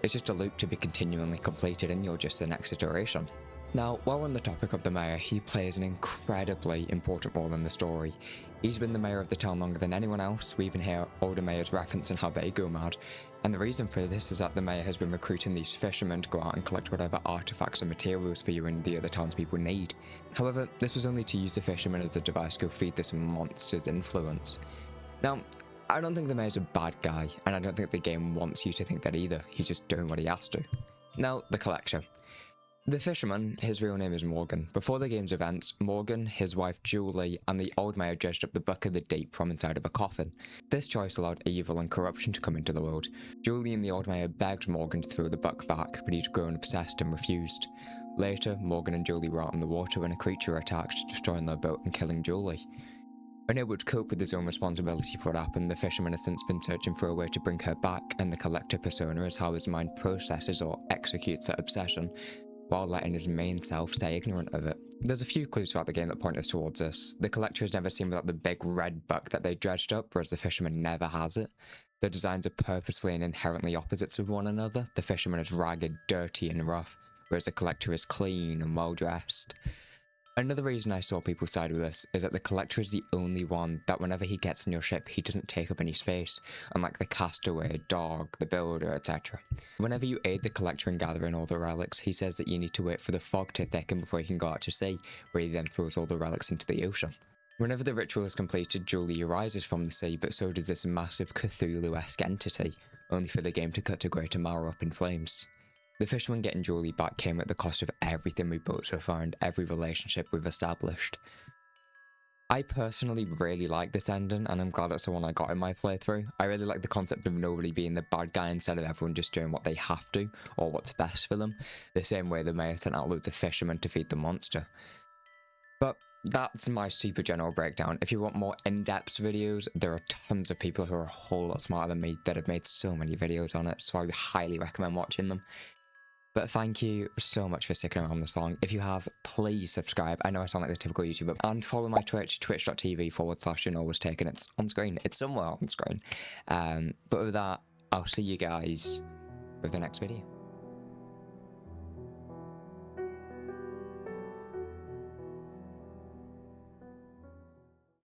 It's just a loop to be continually completed, and you're just the next iteration. Now, while we're on the topic of the mayor, he plays an incredibly important role in the story. He's been the mayor of the town longer than anyone else. We even hear older mayors referencing how they go mad. And the reason for this is that the mayor has been recruiting these fishermen to go out and collect whatever artifacts and materials for you and the other townspeople need. However, this was only to use the fishermen as a device to go feed this monster's influence. Now, I don't think the mayor's a bad guy, and I don't think the game wants you to think that either. He's just doing what he has to. Now, the collector. The fisherman, his real name is Morgan. Before the game's events, Morgan, his wife Julie, and the old mayor dredged up the Book of the Deep from inside of a coffin. This choice allowed evil and corruption to come into the world. Julie and the old mayor begged Morgan to throw the book back, but he'd grown obsessed and refused. Later, Morgan and Julie were out in the water when a creature attacked, destroying their boat and killing Julie. Unable to cope with his own responsibility for what happened, the fisherman has since been searching for a way to bring her back, and the collector persona is how his mind processes or executes that obsession, while letting his main self stay ignorant of it. There's a few clues throughout the game that point us towards this. The collector is never seen without the big red book that they dredged up, whereas the fisherman never has it. The designs are purposefully and inherently opposites of one another. The fisherman is ragged, dirty and rough, whereas the collector is clean and well dressed. Another reason I saw people side with this is that the collector is the only one that whenever he gets in your ship, he doesn't take up any space, unlike the castaway, dog, the builder, etc. Whenever you aid the collector in gathering all the relics, he says that you need to wait for the fog to thicken before you can go out to sea, where he then throws all the relics into the ocean. Whenever the ritual is completed, Julie arises from the sea, but so does this massive Cthulhu-esque entity, only for the game to cut to Greater Mara up in flames. The fisherman getting Julie back came at the cost of everything we built so far and every relationship we've established. I personally really like this ending, and I'm glad it's the one I got in my playthrough. I really like the concept of nobody being the bad guy instead of everyone just doing what they have to, or what's best for them, the same way the mayor sent out loads of fishermen to feed the monster. But that's my super general breakdown. If you want more in-depth videos, there are tons of people who are a whole lot smarter than me that have made so many videos on it, so I highly recommend watching them. But thank you so much for sticking around this long. If you have, please subscribe. I know I sound like the typical YouTuber. And follow my Twitch, twitch.tv/YourKnowledgeTaken. It's on screen. It's somewhere on screen. But with that, I'll see you guys with the next video.